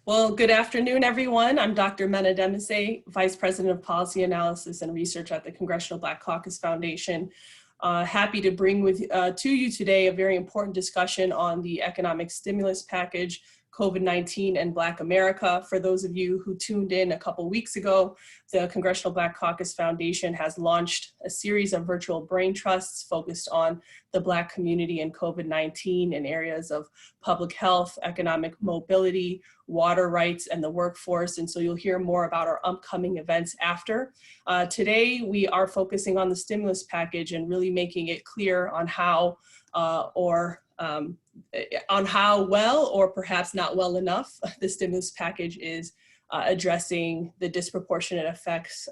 Well, good afternoon, everyone. I'm Dr. Mena Demise, Vice President of Policy Analysis and Research at the Congressional Black Caucus Foundation. Happy to bring to you today a very important discussion on the economic stimulus package, COVID-19 and Black America. For those of you who tuned in a couple weeks ago, the Congressional Black Caucus Foundation has launched a series of virtual brain trusts focused on the Black community and COVID-19 in areas of public health, economic mobility, water rights, and the workforce. And so you'll hear more about our upcoming events after. Today, we are focusing on the stimulus package and really making it clear on how well or perhaps not well enough the stimulus package is addressing the disproportionate effects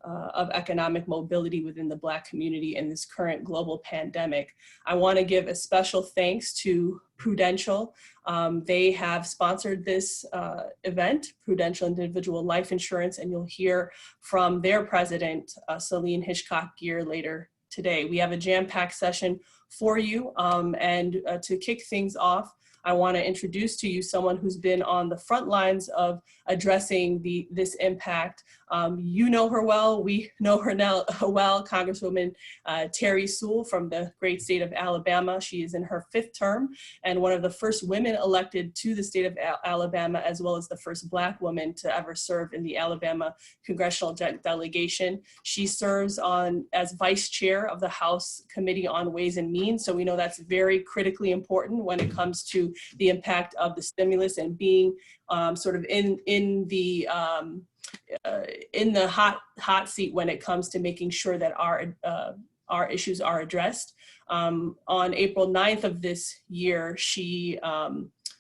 of economic mobility within the Black community in this current global pandemic. I want to give a special thanks to Prudential. They have sponsored this event, Prudential Individual Life Insurance, and you'll hear from their president, Celine Hitchcock-Geer, later today. We have a jam-packed session for you, and to kick things off, I want to introduce to you someone who's been on the front lines of addressing this impact. You know her well, we know her now well, Congresswoman Terri Sewell from the great state of Alabama. She is in her 5th term and one of the first women elected to the state of Alabama, as well as the first Black woman to ever serve in the Alabama Congressional delegation. She serves as vice chair of the House Committee on Ways and Means, so we know that's very critically important when it comes to the impact of the stimulus and being sort of in the hot seat when it comes to making sure that our issues are addressed. On April 9th of this year, she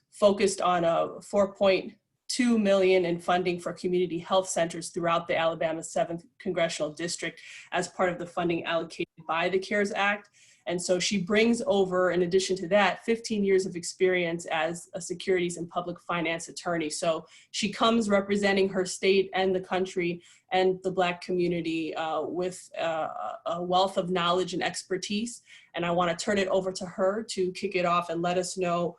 focused on a $4.2 million in funding for community health centers throughout the Alabama 7th Congressional District as part of the funding allocated by the CARES Act. And so she brings over, in addition to that, 15 years of experience as a securities and public finance attorney. So she comes representing her state and the country and the Black community with a wealth of knowledge and expertise. And I want to turn it over to her to kick it off and let us know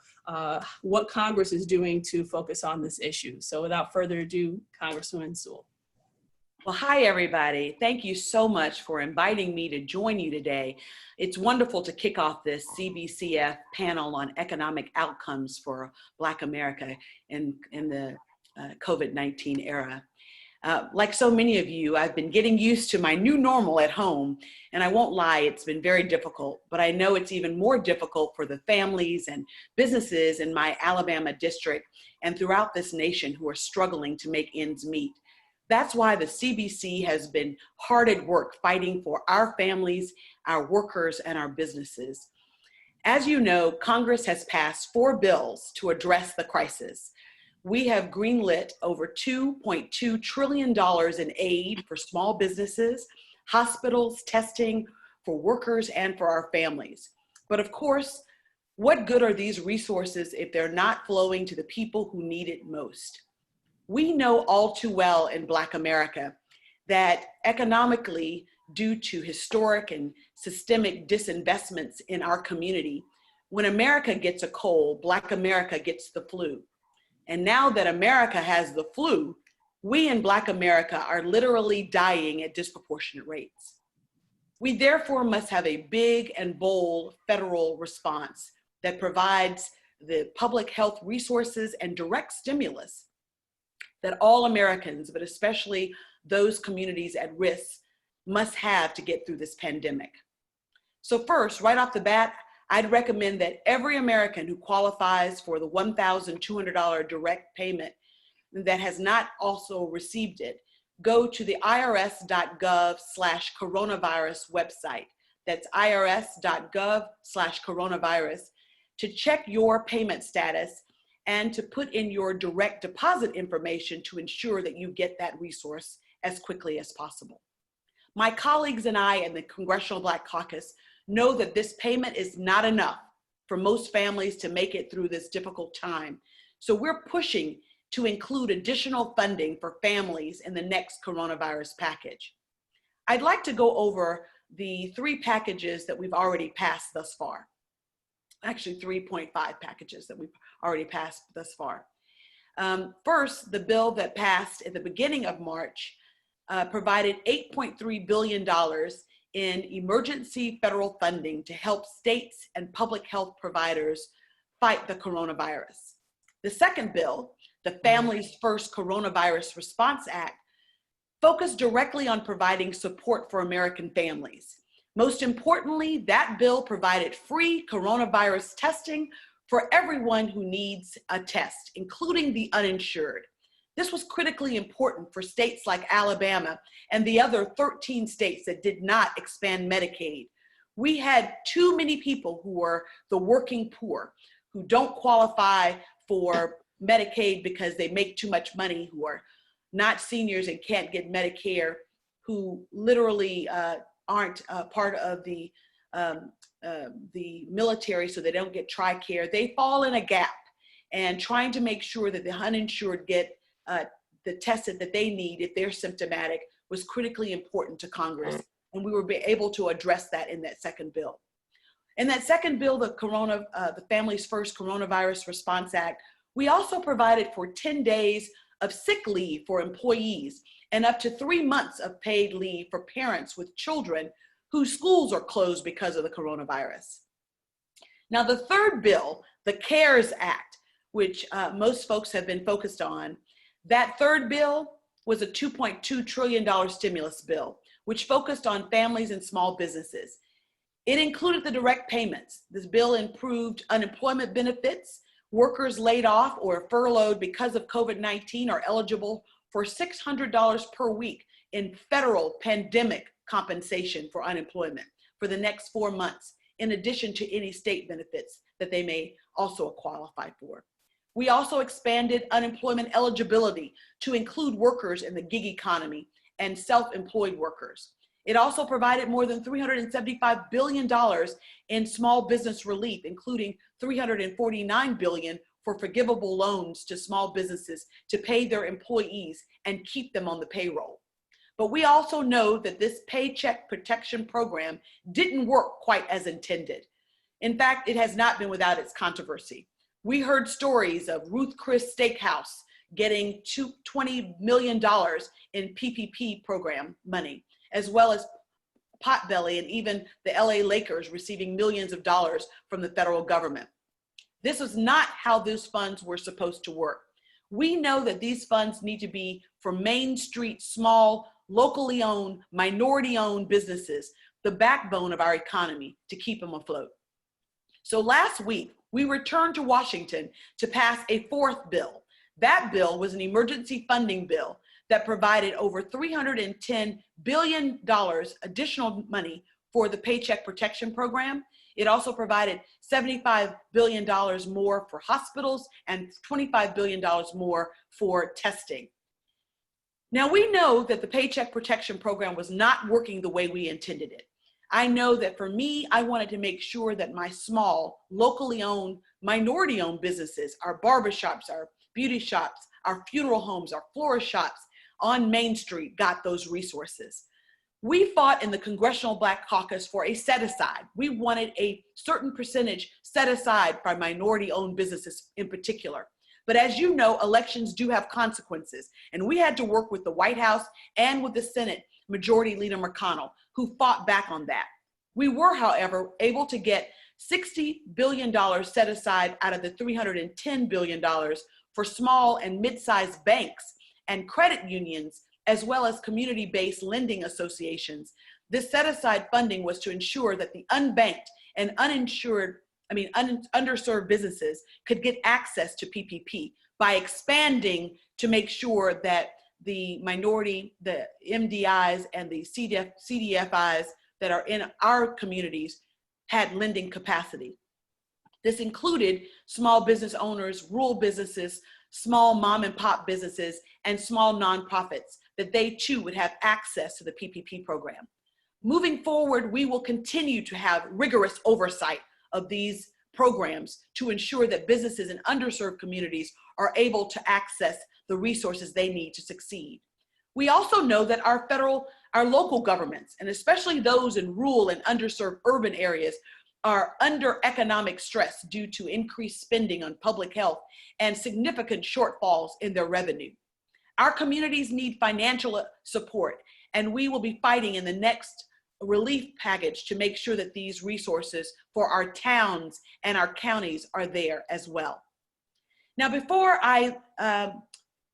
what Congress is doing to focus on this issue. So without further ado, Congresswoman Sewell. Well, hi, everybody. Thank you so much for inviting me to join you today. It's wonderful to kick off this CBCF panel on economic outcomes for Black America in the COVID-19 era. Like so many of you, I've been getting used to my new normal at home, and I won't lie, it's been very difficult, but I know it's even more difficult for the families and businesses in my Alabama district and throughout this nation who are struggling to make ends meet. That's why the CBC has been hard at work fighting for our families, our workers, and our businesses. As you know, Congress has passed 4 bills to address the crisis. We have greenlit over $2.2 trillion in aid for small businesses, hospitals, testing for workers, and for our families. But of course, what good are these resources if they're not flowing to the people who need it most? We know all too well in Black America that economically, due to historic and systemic disinvestments in our community, when America gets a cold, Black America gets the flu. And now that America has the flu, we in Black America are literally dying at disproportionate rates. We therefore must have a big and bold federal response that provides the public health resources and direct stimulus that all Americans, but especially those communities at risk, must have to get through this pandemic. So first, right off the bat, I'd recommend that every American who qualifies for the $1,200 direct payment that has not also received it, go to the irs.gov/coronavirus website. That's irs.gov/coronavirus to check your payment status and to put in your direct deposit information to ensure that you get that resource as quickly as possible. My colleagues and I in the Congressional Black Caucus know that this payment is not enough for most families to make it through this difficult time. So we're pushing to include additional funding for families in the next coronavirus package. I'd like to go over the 3 packages that we've already passed thus far. Actually 3.5 packages that we've already passed thus far. First, the bill that passed at the beginning of March provided $8.3 billion in emergency federal funding to help states and public health providers fight the coronavirus. The second bill, the Families First Coronavirus Response Act, focused directly on providing support for American families. Most importantly, that bill provided free coronavirus testing for everyone who needs a test, including the uninsured. This was critically important for states like Alabama and the other 13 states that did not expand Medicaid. We had too many people who were the working poor, who don't qualify for Medicaid because they make too much money, who are not seniors and can't get Medicare, who literally aren't part of the military, so they don't get TRICARE. They fall in a gap, and trying to make sure that the uninsured get the tested that they need if they're symptomatic was critically important to Congress, and we were able to address that in that second bill. In that second bill, the Families First Coronavirus Response Act, we also provided for 10 days of sick leave for employees and up to 3 months of paid leave for parents with children whose schools are closed because of the coronavirus. Now, the third bill, the CARES Act, which most folks have been focused on, that third bill was a $2.2 trillion stimulus bill, which focused on families and small businesses. It included the direct payments. This bill improved unemployment benefits. Workers laid off or furloughed because of COVID-19 are eligible for $600 per week in federal pandemic compensation for unemployment for the next 4 months, in addition to any state benefits that they may also qualify for. We also expanded unemployment eligibility to include workers in the gig economy and self-employed workers. It also provided more than $375 billion in small business relief, including $349 billion for forgivable loans to small businesses to pay their employees and keep them on the payroll. But we also know that this Paycheck protection program didn't work quite as intended. In fact, it has not been without its controversy. We heard stories of Ruth Chris Steakhouse getting $20 million in PPP program money, as well as Potbelly and even the LA Lakers receiving millions of dollars from the federal government. This was not how those funds were supposed to work. We know that these funds need to be for Main Street, small, locally owned, minority-owned businesses, the backbone of our economy, to keep them afloat. So last week, we returned to Washington to pass a fourth bill. That bill was an emergency funding bill that provided over $310 billion additional money for the Paycheck Protection Program. It also provided $75 billion more for hospitals and $25 billion more for testing. Now, we know that the Paycheck Protection Program was not working the way we intended it. I know that for me, I wanted to make sure that my small, locally owned, minority-owned businesses, our barbershops, our beauty shops, our funeral homes, our florist shops on Main Street got those resources. We fought in the Congressional Black Caucus for a set-aside. We wanted a certain percentage set aside by minority-owned businesses in particular. But as you know, elections do have consequences, and we had to work with the White House and with the Senate Majority Leader McConnell, who fought back on that. We were, however, able to get $60 billion set aside out of the $310 billion for small and mid-sized banks and credit unions, as well as community-based lending associations. This set-aside funding was to ensure that the unbanked and underserved businesses could get access to PPP by expanding to make sure that the minority, the MDIs, and the CDFIs that are in our communities had lending capacity. This included small business owners, rural businesses, small mom and pop businesses, and small nonprofits, that they too would have access to the PPP program. Moving forward, we will continue to have rigorous oversight of these programs to ensure that businesses in underserved communities are able to access the resources they need to succeed. We also know that our local governments, and especially those in rural and underserved urban areas, are under economic stress due to increased spending on public health and significant shortfalls in their revenue. Our communities need financial support, and we will be fighting in the next relief package to make sure that these resources for our towns and our counties are there as well. Now, before I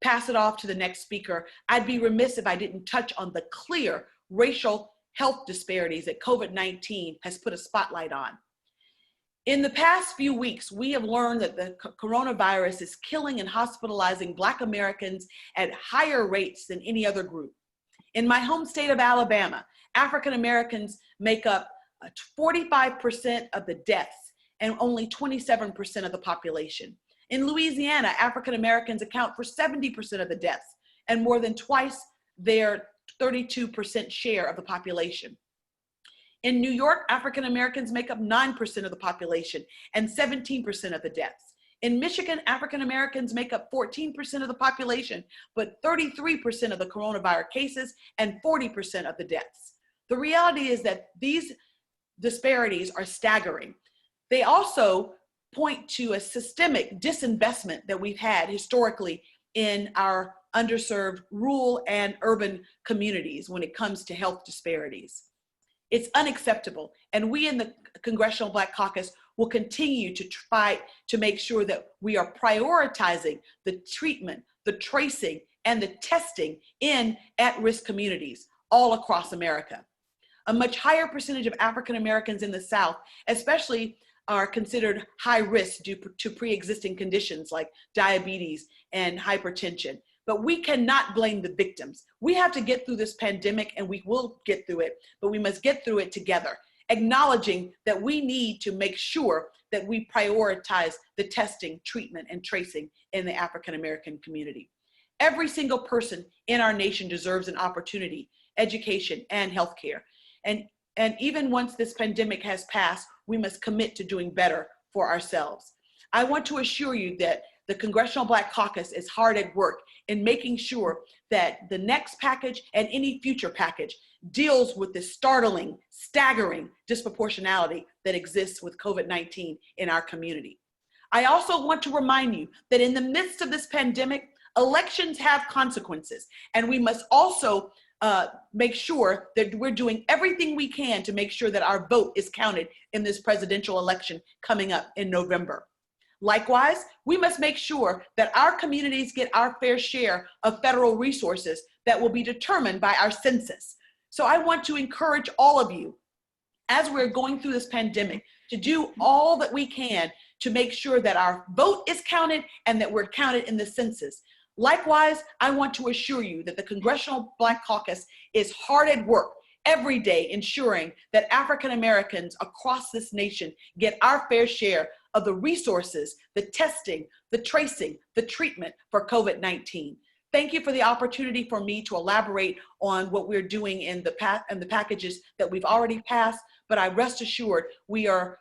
pass it off to the next speaker, I'd be remiss if I didn't touch on the clear racial health disparities that COVID-19 has put a spotlight on. In the past few weeks, we have learned that the coronavirus is killing and hospitalizing Black Americans at higher rates than any other group. In my home state of Alabama, African Americans make up 45% of the deaths and only 27% of the population. In Louisiana, African Americans account for 70% of the deaths and more than twice their 32% share of the population. In New York, African Americans make up 9% of the population and 17% of the deaths. In Michigan, African Americans make up 14% of the population, but 33% of the coronavirus cases and 40% of the deaths. The reality is that these disparities are staggering. They also point to a systemic disinvestment that we've had historically in our underserved rural and urban communities when it comes to health disparities. It's unacceptable, and we in the Congressional Black Caucus will continue to fight to make sure that we are prioritizing the treatment, the tracing, and the testing in at-risk communities all across America. A much higher percentage of African Americans in the South, especially, are considered high risk due to pre-existing conditions like diabetes and hypertension. But we cannot blame the victims. We have to get through this pandemic, and we will get through it, but we must get through it together, acknowledging that we need to make sure that we prioritize the testing, treatment, and tracing in the African American community. Every single person in our nation deserves an opportunity, education, and healthcare. And even once this pandemic has passed, we must commit to doing better for ourselves. I want to assure you that the Congressional Black Caucus is hard at work in making sure that the next package and any future package deals with the startling, staggering disproportionality that exists with COVID-19 in our community. I also want to remind you that in the midst of this pandemic, elections have consequences, and we must also make sure that we're doing everything we can to make sure that our vote is counted in this presidential election coming up in November. Likewise, we must make sure that our communities get our fair share of federal resources that will be determined by our census. So I want to encourage all of you, as we're going through this pandemic, to do all that we can to make sure that our vote is counted and that we're counted in the census. Likewise, I want to assure you that the Congressional Black Caucus is hard at work every day ensuring that African Americans across this nation get our fair share of the resources, the testing, the tracing, the treatment for COVID-19. Thank you for the opportunity for me to elaborate on what we're doing in the packages that we've already passed, but I rest assured we are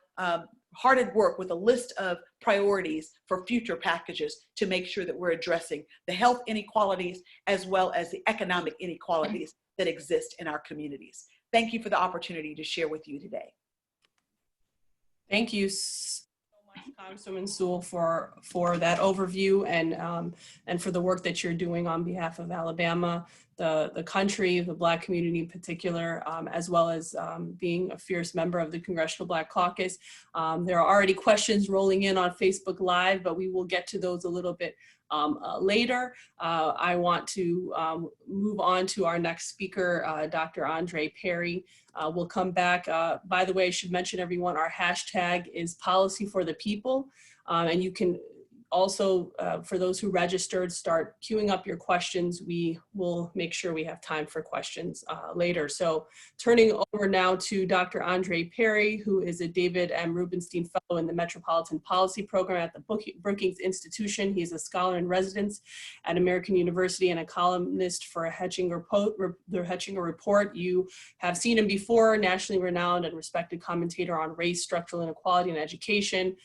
hard at work with a list of priorities for future packages to make sure that we're addressing the health inequalities as well as the economic inequalities that exist in our communities. Thank you for the opportunity to share with you today. Thank you so much, Congresswoman Sewell, for that overview and for the work that you're doing on behalf of Alabama, the country, the Black community in particular, as well as being a fierce member of the Congressional Black Caucus. There are already questions rolling in on Facebook Live, but we will get to those a little bit later. I want to move on to our next speaker, Dr. Andre Terri. We'll come back. By the way, I should mention everyone, our hashtag is Policy for the People, and you can also, for those who registered, start queuing up your questions. We will make sure we have time for questions later. So turning over now to Dr. Andre Terri, who is a David M. Rubenstein Fellow in the Metropolitan Policy Program at the Brookings Institution. He's a scholar in residence at American University and a columnist for the Hechinger Report. You have seen him before, nationally renowned and respected commentator on race, structural inequality, and education.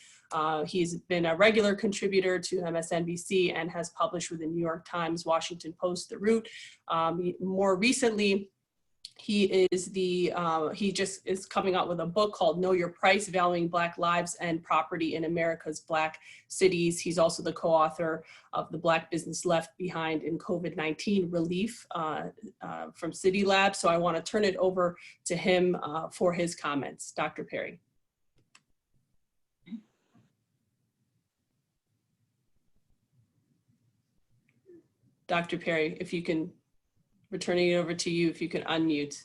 He's been a regular contributor to MSNBC and has published with the New York Times, Washington Post, The Root. More recently, He is he just is coming out with a book called Know Your Price, Valuing Black Lives and Property in America's Black Cities. He's also the co-author of The Black Business Left Behind in COVID-19 Relief from City Lab. So I want to turn it over to him for his comments. Dr. Perry. Dr. Perry, if you can, returning it over to you, if you can unmute.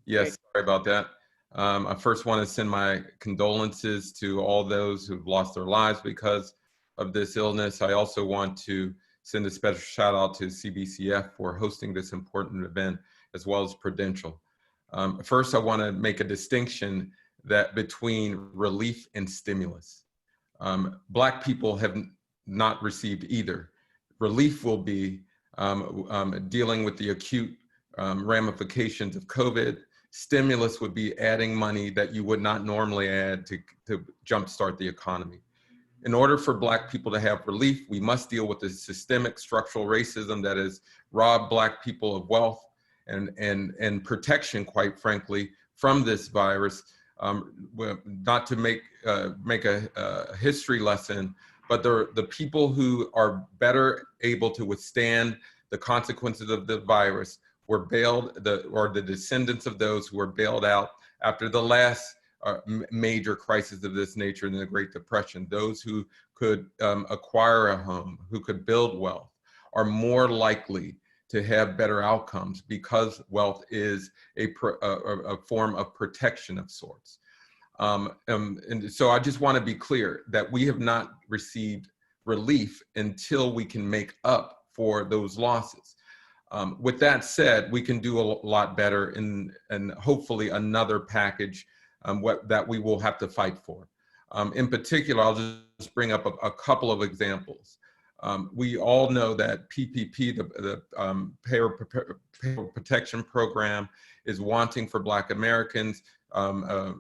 Yes, sorry about that. I first want to send my condolences to all those who've lost their lives because of this illness. I also want to send a special shout out to CBCF for hosting this important event, as well as Prudential. First, I want to make a distinction that between relief and stimulus. Black people have not received either. Relief will be dealing with the acute ramifications of COVID. Stimulus would be adding money that you would not normally add to jumpstart the economy. In order for Black people to have relief, we must deal with the systemic structural racism that has robbed Black people of wealth and protection, quite frankly, from this virus. Not to make a history lesson, but the people who are better able to withstand the consequences of the virus were bailed, or the descendants of those who were bailed out after the last major crisis of this nature in the Great Depression. Those who could acquire a home, who could build wealth, are more likely to have better outcomes because wealth is a form of protection of sorts. And so I just want to be clear that we have not received relief until we can make up for those losses. With that said, we can do a lot better and hopefully another package that we will have to fight for. In particular, I'll just bring up a couple of examples. We all know that PPP, the Payroll Protection Program, is wanting for Black Americans a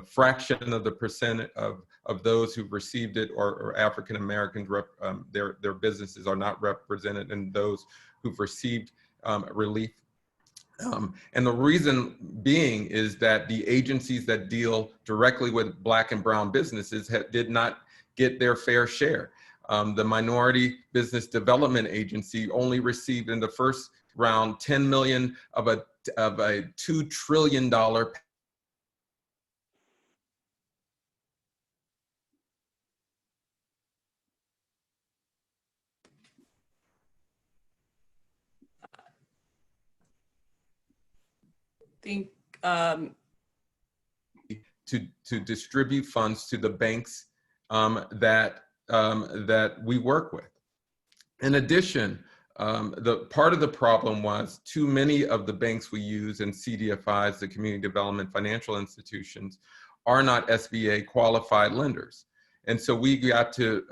fraction of the percent of those who've received it, or African Americans, their businesses are not represented in those who've received relief. And the reason being is that the agencies that deal directly with Black and brown businesses did not get their fair share. The Minority Business Development Agency only received in the first round 10 million of a $2 trillion to distribute funds to the banks that we work with. In addition, the part of the problem was too many of the banks we use in CDFIs, the Community Development Financial Institutions, are not SBA qualified lenders. And so we got to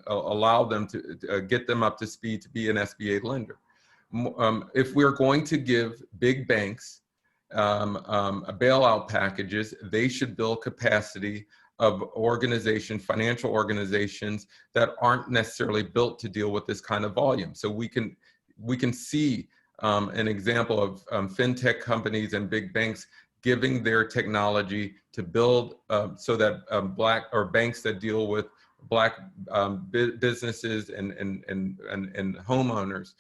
allow them to get them up to speed to be an SBA lender. If we're going to give big banks bailout packages, they should build capacity of financial organizations that aren't necessarily built to deal with this kind of volume. So we can see an example of fintech companies and big banks giving their technology to build so that banks that deal with Black businesses and homeowners,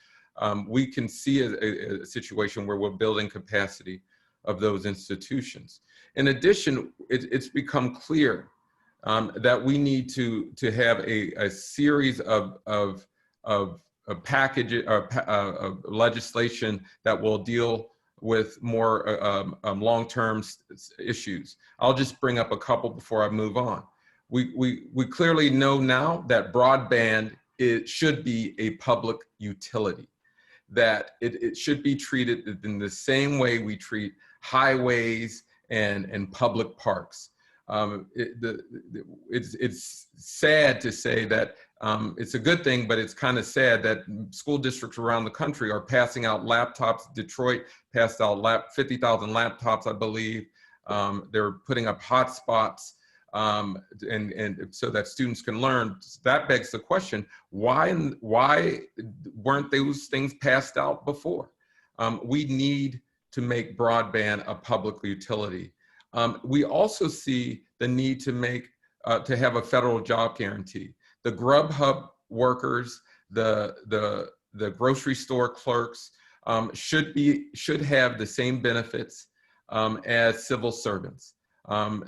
we can see a situation where we're building capacity of those institutions. In addition, it's become clear that we need to have a series of packages of legislation that will deal with more long-term issues. I'll just bring up a couple before I move on. We clearly know now that broadband should be a public utility, that it should be treated in the same way we treat highways and public parks. It's sad to say that it's a good thing, but it's kind of sad that school districts around the country are passing out laptops. Detroit passed out 50,000 laptops, I believe. They're putting up hotspots and so that students can learn. That begs the question, why weren't those things passed out before? We need to make broadband a public utility. We also see the need to have a federal job guarantee. The Grubhub workers, the grocery store clerks should have the same benefits as civil servants.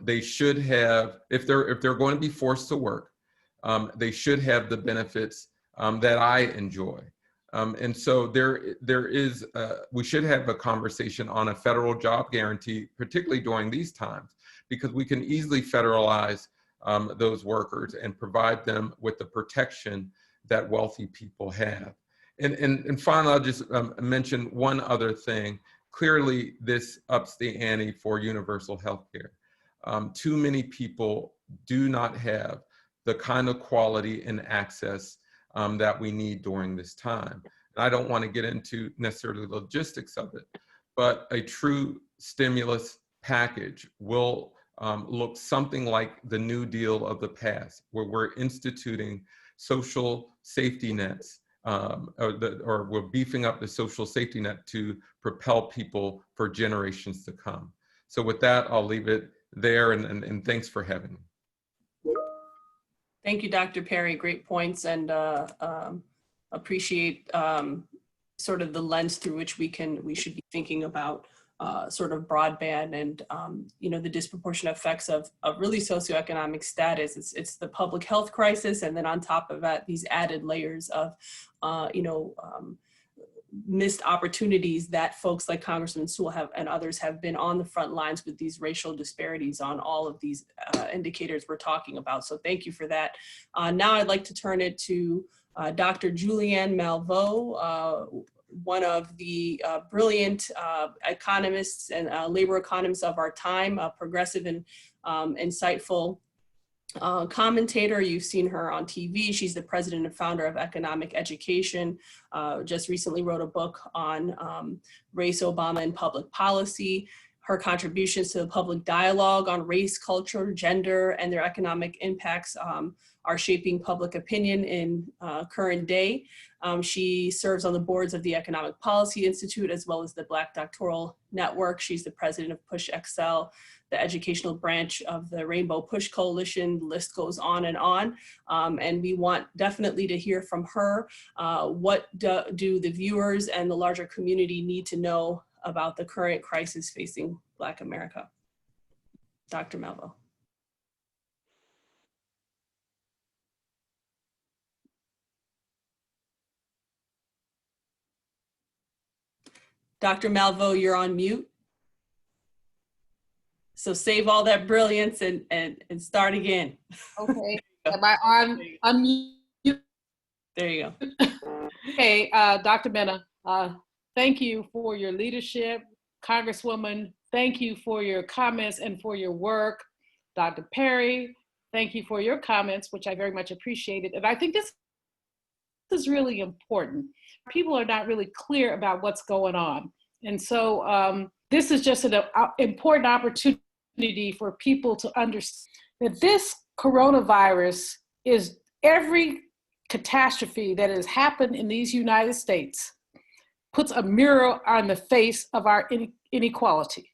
They should have, if they're going to be forced to work, they should have the benefits that I enjoy. And so we should have a conversation on a federal job guarantee, particularly during these times, because we can easily federalize those workers and provide them with the protection that wealthy people have. And finally, I'll just mention one other thing. Clearly, this ups the ante for universal health care. Too many people do not have the kind of quality and access that we need during this time. And I don't want to get into necessarily the logistics of it, but a true stimulus package will look something like the New Deal of the past, where we're instituting social safety nets, or we're beefing up the social safety net to propel people for generations to come. So with that, I'll leave it there, and thanks for having me. Thank you, Dr. Perry. Great points, and appreciate sort of the lens through which we should be thinking about sort of broadband and the disproportionate effects of really socioeconomic status. It's the public health crisis, and then on top of that, these added layers of missed opportunities that folks like Congressman Sewell and others have been on the front lines with these racial disparities on all of these indicators we're talking about. So thank you for that. Now I'd like to turn it to Dr. Julianne Malveaux, one of the brilliant economists and labor economists of our time, a progressive and insightful commentator. You've seen her on TV. She's the president and founder of Economic Education. Just recently wrote a book on race, Obama, and public policy. Her contributions to the public dialogue on race, culture, gender, and their economic impacts are shaping public opinion in current day. She serves on the boards of the Economic Policy Institute as well as the Black Doctoral Network. She's the president of Push XL, the educational branch of the Rainbow Push Coalition. The list goes on. And we want definitely to hear from her. What do the viewers and the larger community need to know about the current crisis facing Black America? Dr. Malveaux. Dr. Malveaux, you're on mute. So save all that brilliance and start again. Okay, am I on unmute? There you go. Okay, Dr. Mena, thank you for your leadership. Congresswoman, thank you for your comments and for your work. Dr. Perry, thank you for your comments, which I very much appreciated. And I think this is really important. People are not really clear about what's going on. And so this is just an important opportunity for people to understand that this coronavirus is every catastrophe that has happened in these United States puts a mirror on the face of our inequality.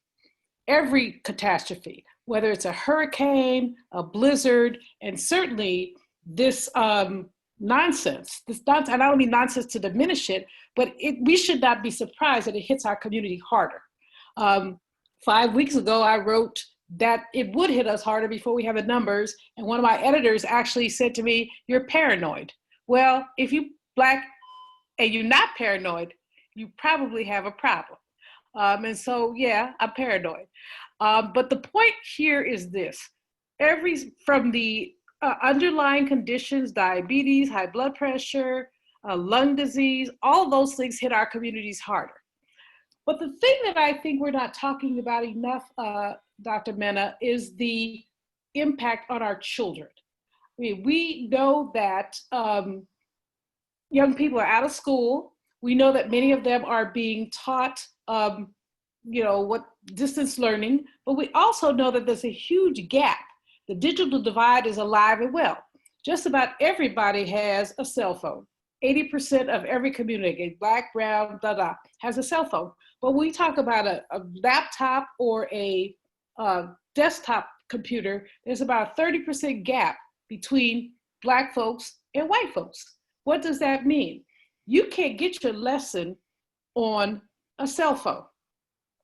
Every catastrophe, whether it's a hurricane, a blizzard, and certainly this nonsense, and I don't mean nonsense to diminish it, but we should not be surprised that it hits our community harder. 5 weeks ago, I wrote that it would hit us harder before we have the numbers, and one of my editors actually said to me, "You're paranoid." Well, if you're Black and you're not paranoid, you probably have a problem. And so, yeah, I'm paranoid. But the point here is this: from the underlying conditions, diabetes, high blood pressure, lung disease, all those things hit our communities harder. But the thing that I think we're not talking about enough, Dr. Mena, is the impact on our children. I mean, we know that young people are out of school. We know that many of them are being taught, what distance learning, but we also know that there's a huge gap The digital divide is alive and well. Just about everybody has a cell phone. 80% of every community, Black, brown, has a cell phone. But when we talk about a laptop or a desktop computer, there's about a 30% gap between Black folks and white folks. What does that mean? You can't get your lesson on a cell phone.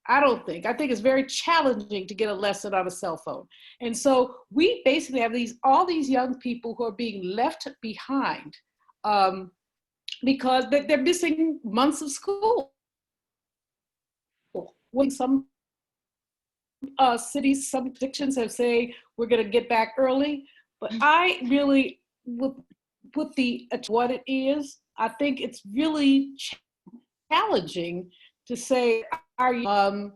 I don't think. I think it's very challenging to get a lesson on a cell phone. And so we basically have all these young people who are being left behind because they're missing months of school. When some cities, some predictions have said we're going to get back early, but I really, with what it is, I think it's really challenging to say, are you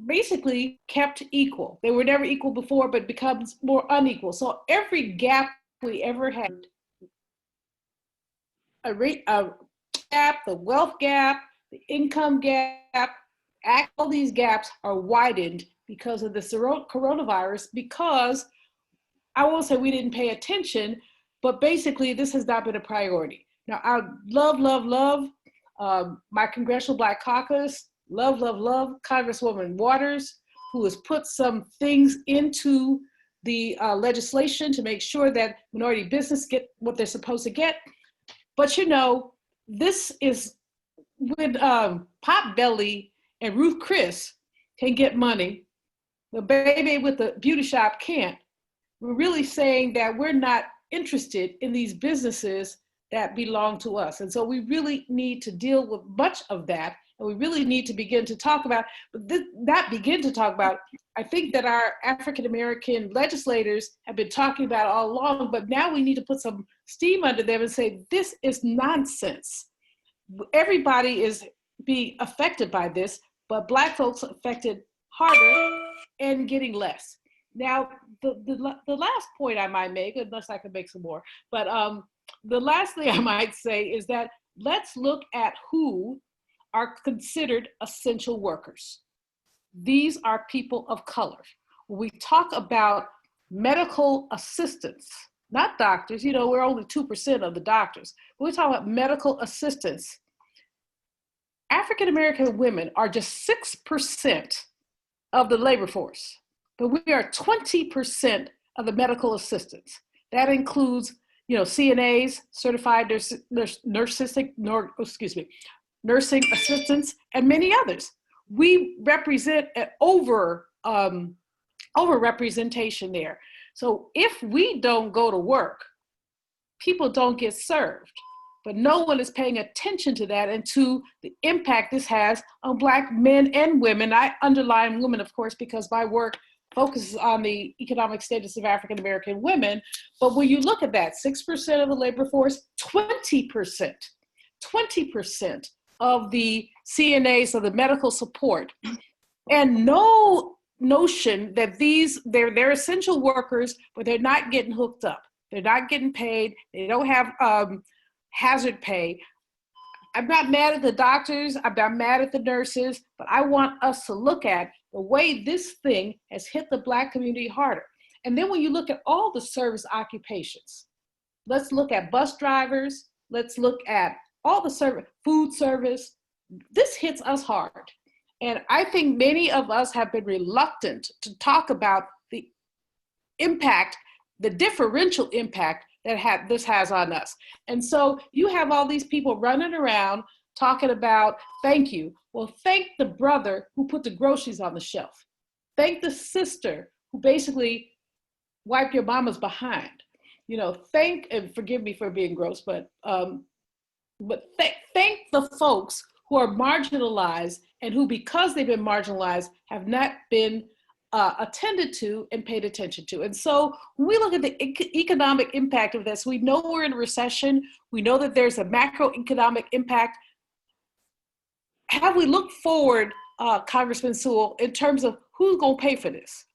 basically kept equal? They were never equal before, but becomes more unequal. So every gap we ever had, a gap, the wealth gap, the income gap, all these gaps are widened because of the coronavirus, because I won't say we didn't pay attention, but basically this has not been a priority. Now, I love my Congressional Black Caucus, love Congresswoman Waters, who has put some things into the legislation to make sure that minority business get what they're supposed to get. But you know, this is when Potbelly and Ruth Chris can get money, the baby with the beauty shop can't. We're really saying that we're not interested in these businesses that belong to us. And so we really need to deal with much of that. And we really need to begin to talk about, I think that our African-American legislators have been talking about it all along, but now we need to put some steam under them and say, this is nonsense. Everybody is being affected by this, but Black folks are affected harder and getting less. Now, the last point I might make, unless I can make some more, but the last thing I might say is that let's look at who are considered essential workers. These are people of color. When we talk about medical assistants, not doctors, you know, we're only 2% of the doctors. When we talk about medical assistants, African-American women are just 6% of the labor force, but we are 20% of the medical assistants. That includes, you know, CNAs, certified nursing assistants, and many others. We represent an over-representation there. So if we don't go to work, people don't get served. But no one is paying attention to that and to the impact this has on Black men and women. I underline women, of course, because my work focuses on the economic status of African-American women. But when you look at that, 6% of the labor force, 20% of the CNAs, of the medical support, and no notion that they're essential workers, but they're not getting hooked up. They're not getting paid. They don't have hazard pay. I'm not mad at the doctors, I'm not mad at the nurses, but I want us to look at the way this thing has hit the Black community harder. And then when you look at all the service occupations, let's look at bus drivers, let's look at all the service, food service, this hits us hard. And I think many of us have been reluctant to talk about the impact, the differential impact that this has on us. And so you have all these people running around talking about, thank you. Well, thank the brother who put the groceries on the shelf. Thank the sister who basically wiped your mama's behind. You know, and forgive me for being gross, but thank the folks who are marginalized and who, because they've been marginalized, have not been attended to and paid attention to. And so when we look at the economic impact of this, we know we're in a recession. We know that there's a macroeconomic impact. Have we looked forward, Congressman Sewell, in terms of who's going to pay for this?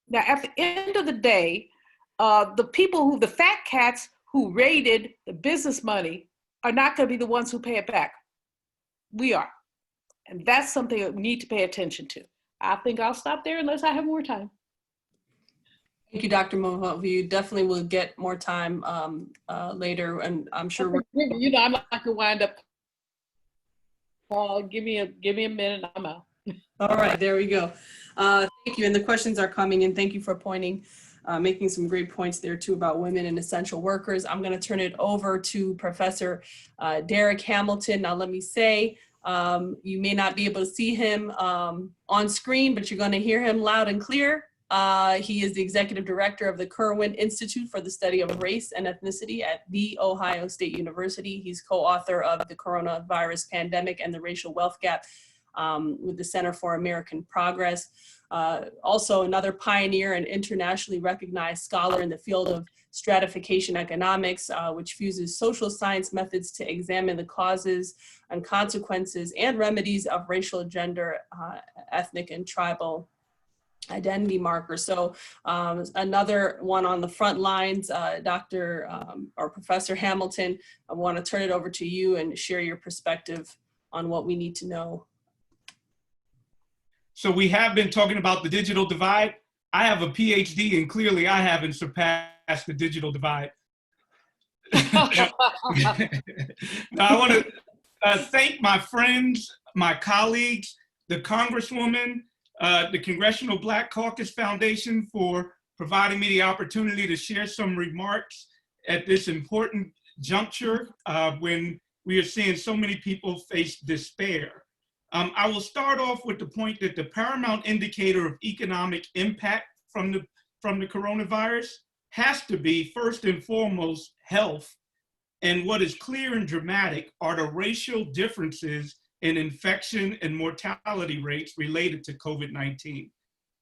Now, at the end of the day, the fat cats who raided the business money are not going to be the ones who pay it back. We are. And that's something that we need to pay attention to. I think I'll stop there unless I have more time. Thank you, Dr. Malveaux. You definitely will get more time later, and I'm sure we're. You know, I'm not going to wind up. Paul, give me a minute. I'm out. All right, there we go. Thank you, and the questions are coming in. Thank you for making some great points there too about women and essential workers. I'm going to turn it over to Professor Derek Hamilton. Now, let me say, you may not be able to see him on screen, but you're going to hear him loud and clear. He is the executive director of the Kirwan Institute for the Study of Race and Ethnicity at The Ohio State University. He's co-author of The Coronavirus Pandemic and the Racial Wealth Gap with the Center for American Progress. Also another pioneer and internationally recognized scholar in the field of stratification economics, which fuses social science methods to examine the causes and consequences and remedies of racial, gender, ethnic, and tribal identity markers. So another one on the front lines, Dr. or Professor Hamilton, I want to turn it over to you and share your perspective on what we need to know. So we have been talking about the digital divide. I have a PhD and clearly I haven't surpassed the digital divide. Now, I want to thank my friends, my colleagues, the Congresswoman, the Congressional Black Caucus Foundation for providing me the opportunity to share some remarks at this important juncture when we are seeing so many people face despair. I will start off with the point that the paramount indicator of economic impact from the coronavirus has to be, first and foremost, health. And what is clear and dramatic are the racial differences in infection and mortality rates related to COVID-19.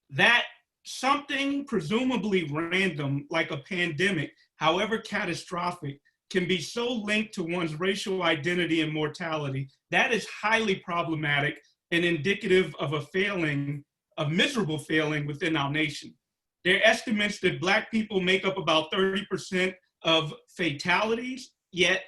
That something presumably random, like a pandemic, however catastrophic, can be so linked to one's racial identity and mortality, that is highly problematic and indicative of a miserable failing within our nation. There are estimates that Black people make up about 30% of fatalities, yet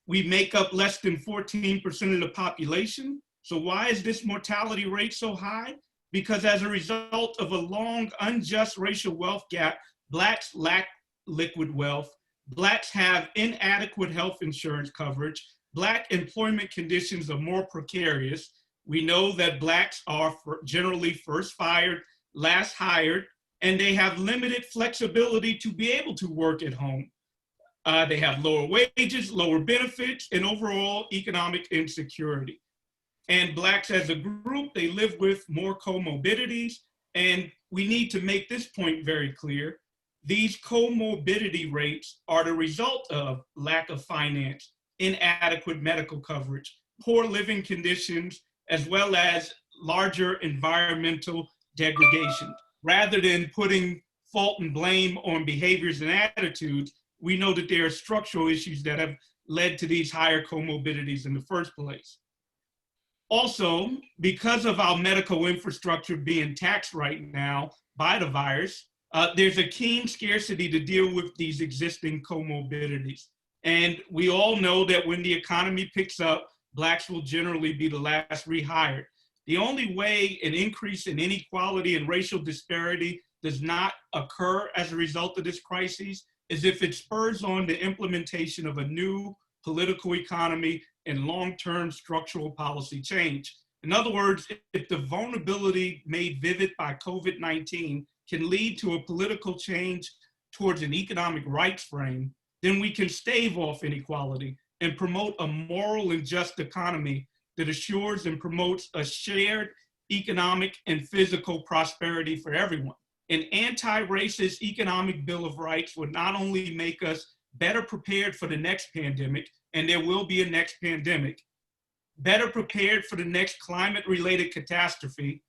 we make up less than 14% of the population. So why is this mortality rate so high? Because as a result of a long, unjust racial wealth gap, Blacks lack liquid wealth, Blacks have inadequate health insurance coverage, Black employment conditions are more precarious. We know that Blacks are generally first fired, last hired, and they have limited flexibility to be able to work at home. They have lower wages, lower benefits, and overall economic insecurity. And Blacks as a group, they live with more comorbidities, and we need to make this point very clear. These comorbidity rates are the result of lack of finance, inadequate medical coverage, poor living conditions, as well as larger environmental degradation. Rather than putting fault and blame on behaviors and attitudes, we know that there are structural issues that have led to these higher comorbidities in the first place. Also, because of our medical infrastructure being taxed right now by the virus, there's a keen scarcity to deal with these existing comorbidities. And we all know that when the economy picks up, Blacks will generally be the last rehired. The only way an increase in inequality and racial disparity does not occur as a result of this crisis is if it spurs on the implementation of a new political economy and long-term structural policy change. In other words, if the vulnerability made vivid by COVID-19 can lead to a political change towards an economic rights frame, then we can stave off inequality and promote a moral and just economy that assures and promotes a shared economic and physical prosperity for everyone. An anti-racist economic bill of rights would not only make us better prepared for the next pandemic, and there will be a next pandemic, better prepared for the next climate-related catastrophe,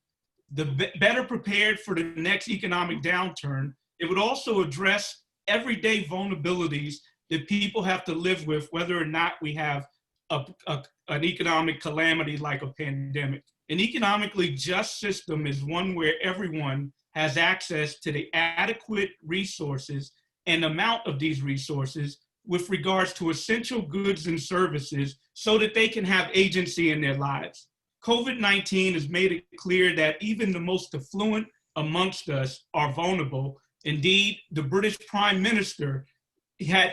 better prepared for the next economic downturn, it would also address everyday vulnerabilities that people have to live with, whether or not we have an economic calamity like a pandemic. An economically just system is one where everyone has access to the adequate resources and amount of these resources with regards to essential goods and services so that they can have agency in their lives. COVID-19 has made it clear that even the most affluent amongst us are vulnerable Indeed, the British Prime Minister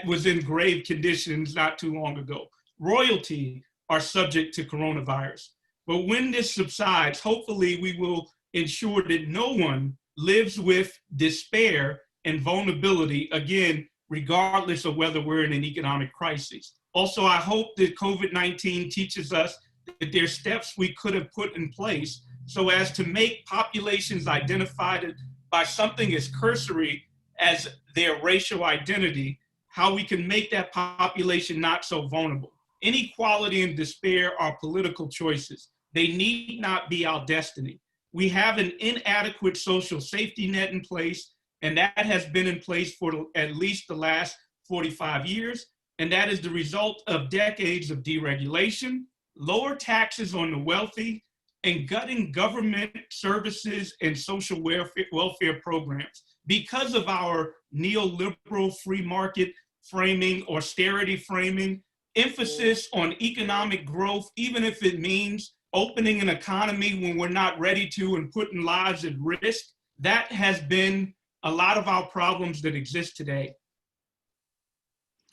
was in grave conditions not too long ago. Royalty are subject to coronavirus. But when this subsides, hopefully we will ensure that no one lives with despair and vulnerability, again, regardless of whether we're in an economic crisis. Also, I hope that COVID-19 teaches us that there's steps we could have put in place so as to make populations identified by something as cursory as their racial identity, how we can make that population not so vulnerable. Inequality and despair are political choices. They need not be our destiny. We have an inadequate social safety net in place, and that has been in place for at least the last 45 years. And that is the result of decades of deregulation, lower taxes on the wealthy, and gutting government services and social welfare programs. Because of our neoliberal free market framing, austerity framing, emphasis on economic growth, even if it means opening an economy when we're not ready to and putting lives at risk, that has been a lot of our problems that exist today.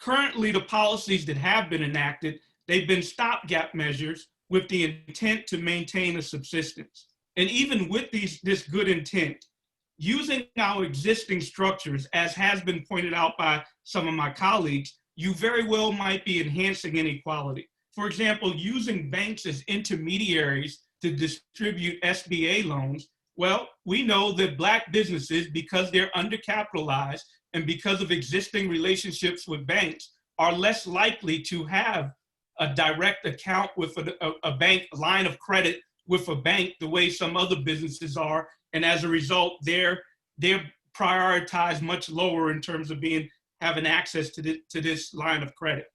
Currently, the policies that have been enacted, they've been stopgap measures with the intent to maintain a subsistence. And even with this good intent, using our existing structures, as has been pointed out by some of my colleagues, you very well might be enhancing inequality. For example, using banks as intermediaries to distribute SBA loans. Well, we know that Black businesses, because they're undercapitalized and because of existing relationships with banks, are less likely to have a direct account with a bank, line of credit with a bank, the way some other businesses are. And as a result, they're prioritized much lower in terms of having access to this line of credit.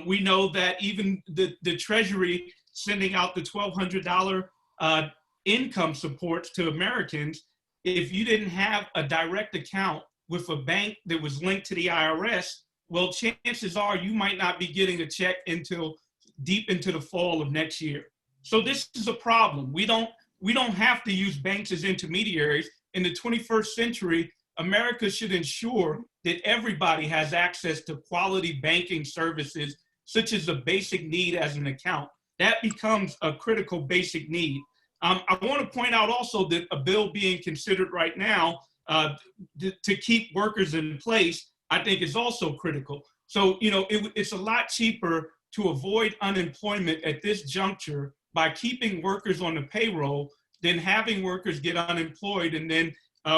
We know that even the Treasury sending out the $1,200 income supports to Americans, if you didn't have a direct account with a bank that was linked to the IRS, well, chances are you might not be getting a check until deep into the fall of next year. So this is a problem. We don't have to use banks as intermediaries. In the 21st century, America should ensure that everybody has access to quality banking services, such as a basic need as an account. That becomes a critical basic need. I want to point out also that a bill being considered right now to keep workers in place, I think is also critical. So, it's a lot cheaper to avoid unemployment at this juncture by keeping workers on the payroll than having workers get unemployed and then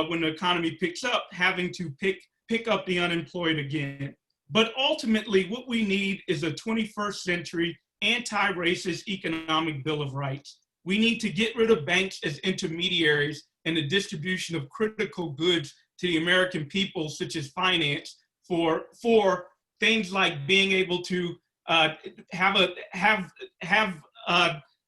when the economy picks up, having to pick up the unemployed again. But ultimately, what we need is a 21st century anti-racist economic bill of rights. We need to get rid of banks as intermediaries in the distribution of critical goods to the American people, such as finance, for things like being able to have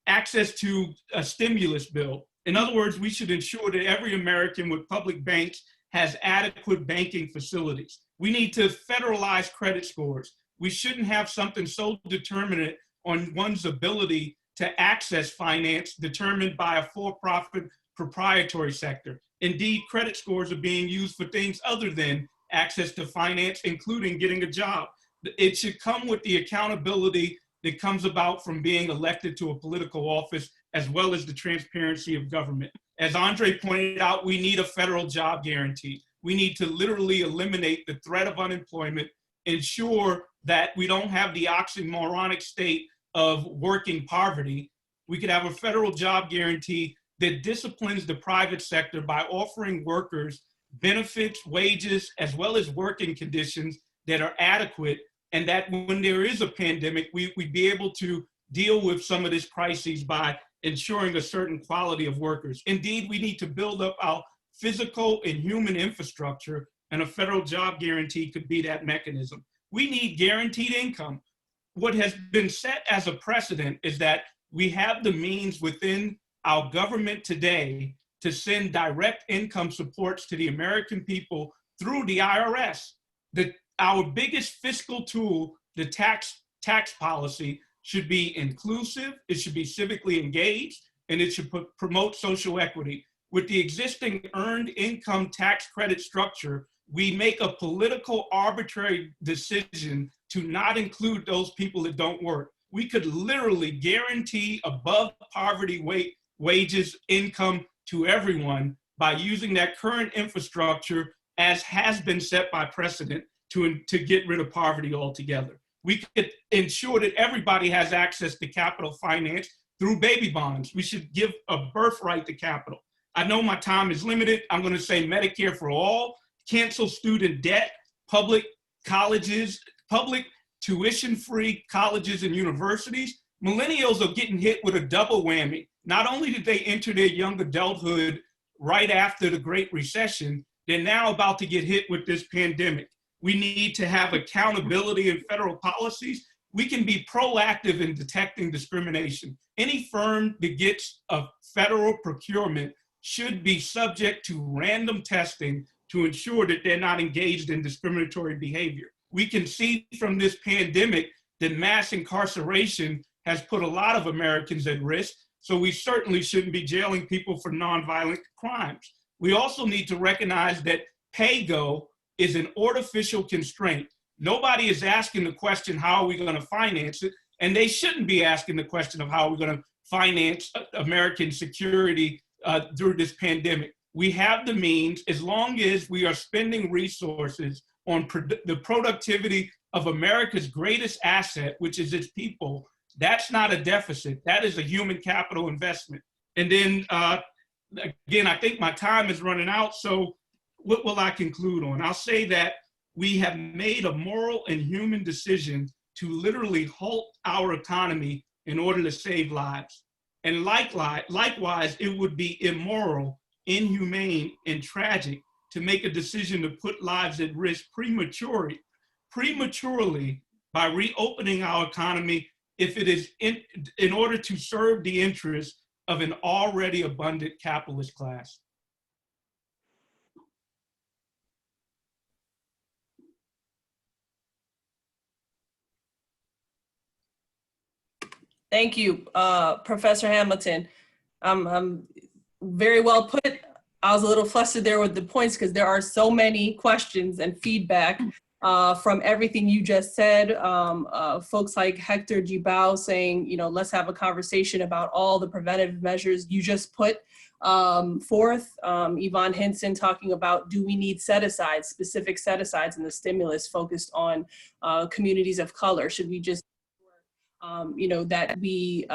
access to a stimulus bill. In other words, we should ensure that every American with public banks has adequate banking facilities. We need to federalize credit scores. We shouldn't have something so determinate on one's ability to access finance determined by a for-profit proprietary sector. Indeed, credit scores are being used for things other than access to finance, including getting a job. It should come with the accountability that comes about from being elected to a political office, as well as the transparency of government. As Andre pointed out, we need a federal job guarantee. We need to literally eliminate the threat of unemployment, ensure that we don't have the oxymoronic state of working poverty. We could have a federal job guarantee that disciplines the private sector by offering workers benefits, wages, as well as working conditions that are adequate, and that when there is a pandemic, we'd be able to deal with some of this crises by ensuring a certain quality of workers. Indeed, we need to build up our physical and human infrastructure, and a federal job guarantee could be that mechanism. We need guaranteed income. What has been set as a precedent is that we have the means within our government today to send direct income supports to the American people through the IRS. Our biggest fiscal tool, the tax policy, should be inclusive, it should be civically engaged, and it should promote social equity. With the existing earned income tax credit structure, we make a political arbitrary decision to not include those people that don't work. We could literally guarantee above poverty wages income to everyone by using that current infrastructure as has been set by precedent to get rid of poverty altogether. We could ensure that everybody has access to capital finance through baby bonds. We should give a birthright to capital. I know my time is limited. I'm going to say Medicare for all, cancel student debt, public colleges, public tuition-free colleges and universities. Millennials are getting hit with a double whammy. Not only did they enter their young adulthood right after the Great Recession, they're now about to get hit with this pandemic. We need to have accountability in federal policies. We can be proactive in detecting discrimination. Any firm that gets a federal procurement should be subject to random testing to ensure that they're not engaged in discriminatory behavior. We can see from this pandemic that mass incarceration has put a lot of Americans at risk, so we certainly shouldn't be jailing people for nonviolent crimes. We also need to recognize that pay-go is an artificial constraint. Nobody is asking the question, how are we going to finance it? And they shouldn't be asking the question of how are we going to finance American security through this pandemic. We have the means, as long as we are spending resources on the productivity of America's greatest asset, which is its people. That's not a deficit. That is a human capital investment. And then, again, I think my time is running out. So what will I conclude on? I'll say that we have made a moral and human decision to literally halt our economy in order to save lives. And likewise, it would be immoral, inhumane, and tragic to make a decision to put lives at risk prematurely by reopening our economy if it is in order to serve the interests of an already abundant capitalist class. Thank you, Professor Hamilton. Very well put. I was a little flustered there with the points because there are so many questions and feedback from everything you just said. Folks like Hector Gibao saying, you know, let's have a conversation about all the preventative measures you just put forth. Yvonne Hinson talking about, do we need set-asides, specific set-asides in the stimulus focused on communities of color? Should we just you know, that we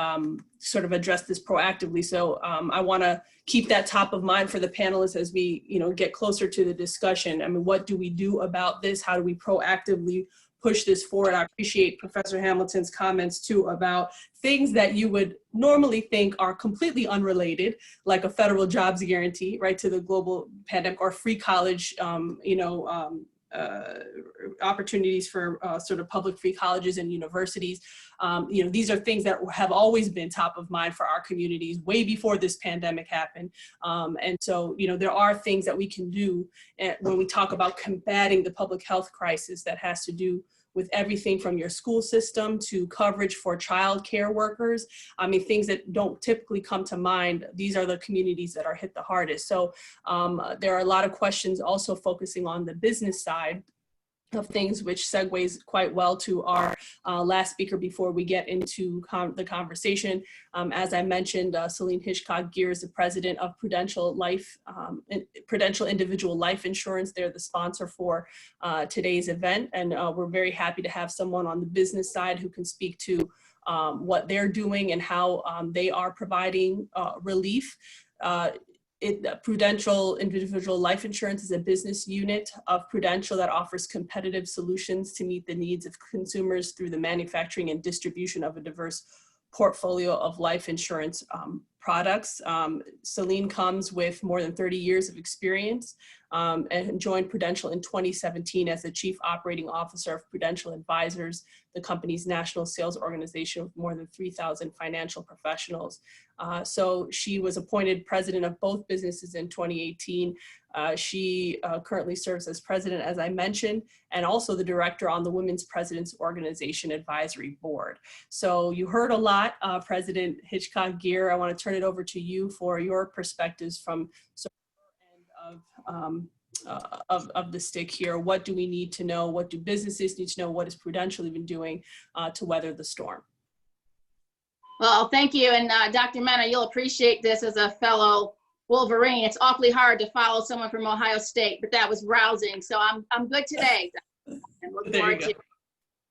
sort of address this proactively. So I want to keep that top of mind for the panelists as we, you know, get closer to the discussion. I mean, what do we do about this? How do we proactively push this forward? I appreciate Professor Hamilton's comments too about things that you would normally think are completely unrelated, like a federal jobs guarantee, right, to the global pandemic, or free college, you know, opportunities for sort of public free colleges and universities. You know, these are things that have always been top of mind for our communities way before this pandemic happened. And so, you know, there are things that we can do when we talk about combating the public health crisis that has to do with everything from your school system to coverage for child care workers. I mean, things that don't typically come to mind. These are the communities that are hit the hardest. So there are a lot of questions also focusing on the business side of things, which segues quite well to our last speaker before we get into the conversation. As I mentioned, Celine Hitchcock-Geer is the president of Prudential Prudential Individual Life Insurance. They're the sponsor for today's event, and we're very happy to have someone on the business side who can speak to what they're doing and how they are providing relief. Prudential Individual Life Insurance is a business unit of Prudential that offers competitive solutions to meet the needs of consumers through the manufacturing and distribution of a diverse portfolio of life insurance products. Celine comes with more than 30 years of experience and joined Prudential in 2017 as the Chief Operating Officer of Prudential Advisors, the company's national sales organization with more than 3,000 financial professionals. So she was appointed president of both businesses in 2018. She currently serves as president, as I mentioned, and also the director on the Women's Presidents Organization Advisory Board. So you heard a lot, President Hitchcock-Geer. I want to turn it over to you for your perspectives from of the stick here. What do we need to know? What do businesses need to know? What is Prudential even doing to weather the storm? Well, thank you. And Dr. Mena, you'll appreciate this as a fellow Wolverine. It's awfully hard to follow someone from Ohio State, but that was rousing. So I'm good today. And looking forward to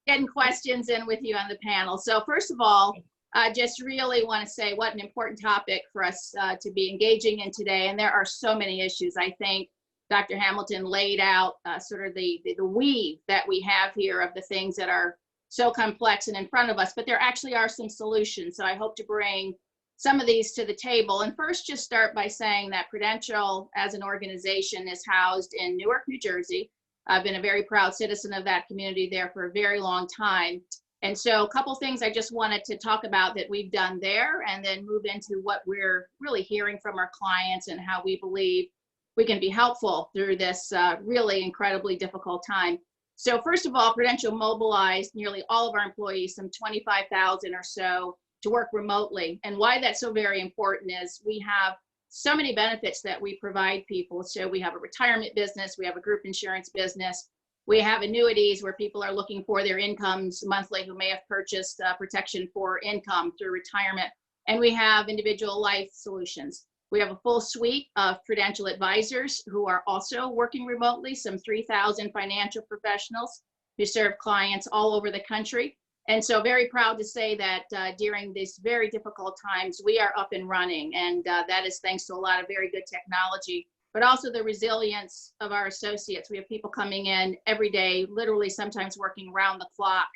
getting questions in with you on the panel. So first of all, I just really want to say what an important topic for us to be engaging in today. And there are so many issues. I think Dr. Hamilton laid out sort of the weave that we have here of the things that are so complex and in front of us, but there actually are some solutions. So I hope to bring some of these to the table. And first, just start by saying that Prudential as an organization is housed in Newark, New Jersey. I've been a very proud citizen of that community there for a very long time. And so a couple things I just wanted to talk about that we've done there, and then move into what we're really hearing from our clients and how we believe we can be helpful through this really incredibly difficult time. So first of all, Prudential mobilized nearly all of our employees, some 25,000 or so, to work remotely. And why that's so very important is we have so many benefits that we provide people. So we have a retirement business, we have a group insurance business, we have annuities where people are looking for their incomes monthly who may have purchased protection for income through retirement. And we have individual life solutions. We have a full suite of Prudential advisors who are also working remotely, some 3,000 financial professionals who serve clients all over the country. And so very proud to say that during these very difficult times, we are up and running. And that is thanks to a lot of very good technology, but also the resilience of our associates. We have people coming in every day, literally sometimes working around the clock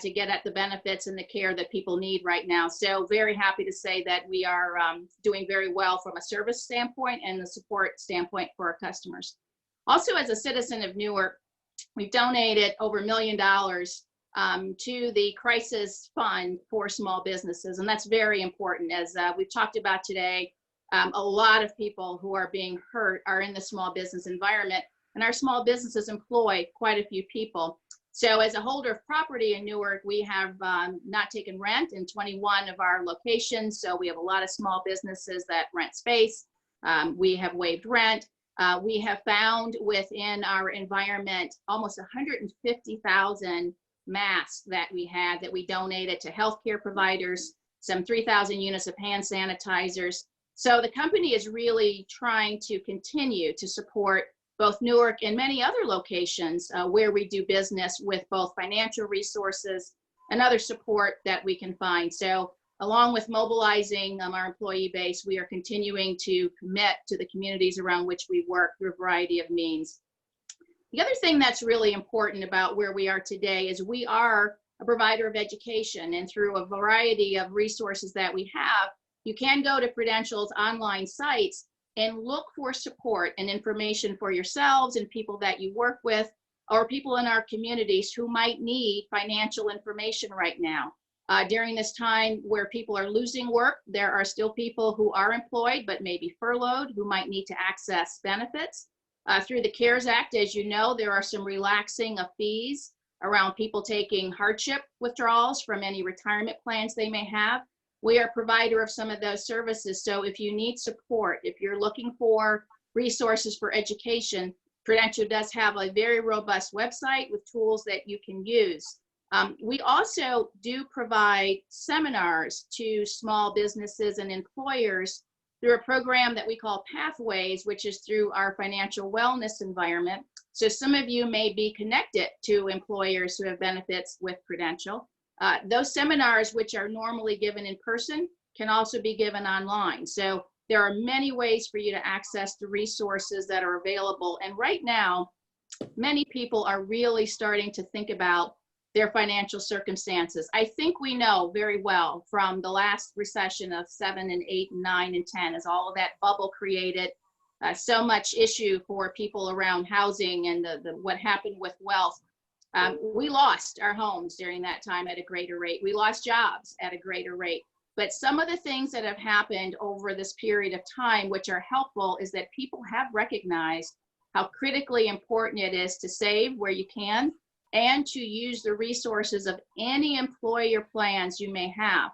to get at the benefits and the care that people need right now. So very happy to say that we are doing very well from a service standpoint and the support standpoint for our customers. Also, as a citizen of Newark, we've donated over $1 million to the crisis fund for small businesses. And that's very important. As we've talked about today, a lot of people who are being hurt are in the small business environment, and our small businesses employ quite a few people. So as a holder of property in Newark, we have not taken rent in 21 of our locations. So we have a lot of small businesses that rent space. We have waived rent. We have found within our environment almost 150,000 masks that we donated to healthcare providers, some 3,000 units of hand sanitizers. So the company is really trying to continue to support both Newark and many other locations where we do business with both financial resources and other support that we can find. So along with mobilizing our employee base, we are continuing to commit to the communities around which we work through a variety of means. The other thing that's really important about where we are today is we are a provider of education, and through a variety of resources that we have, you can go to Prudential's online sites and look for support and information for yourselves and people that you work with, or people in our communities who might need financial information right now. During this time where people are losing work, there are still people who are employed but may be furloughed who might need to access benefits. Through the CARES Act, as you know, there are some relaxing of fees around people taking hardship withdrawals from any retirement plans they may have. We are a provider of some of those services. So if you need support, if you're looking for resources for education, Prudential does have a very robust website with tools that you can use. We also do provide seminars to small businesses and employers through a program that we call Pathways, which is through our financial wellness environment. So some of you may be connected to employers who have benefits with Prudential. Those seminars, which are normally given in person, can also be given online. So there are many ways for you to access the resources that are available. And right now, many people are really starting to think about their financial circumstances. I think we know very well from the last recession of 7 and 8 and 9 and 10, as all of that bubble created, so much issue for people around housing and what happened with wealth. We lost our homes during that time at a greater rate. We lost jobs at a greater rate. But some of the things that have happened over this period of time, which are helpful, is that people have recognized how critically important it is to save where you can and to use the resources of any employer plans you may have.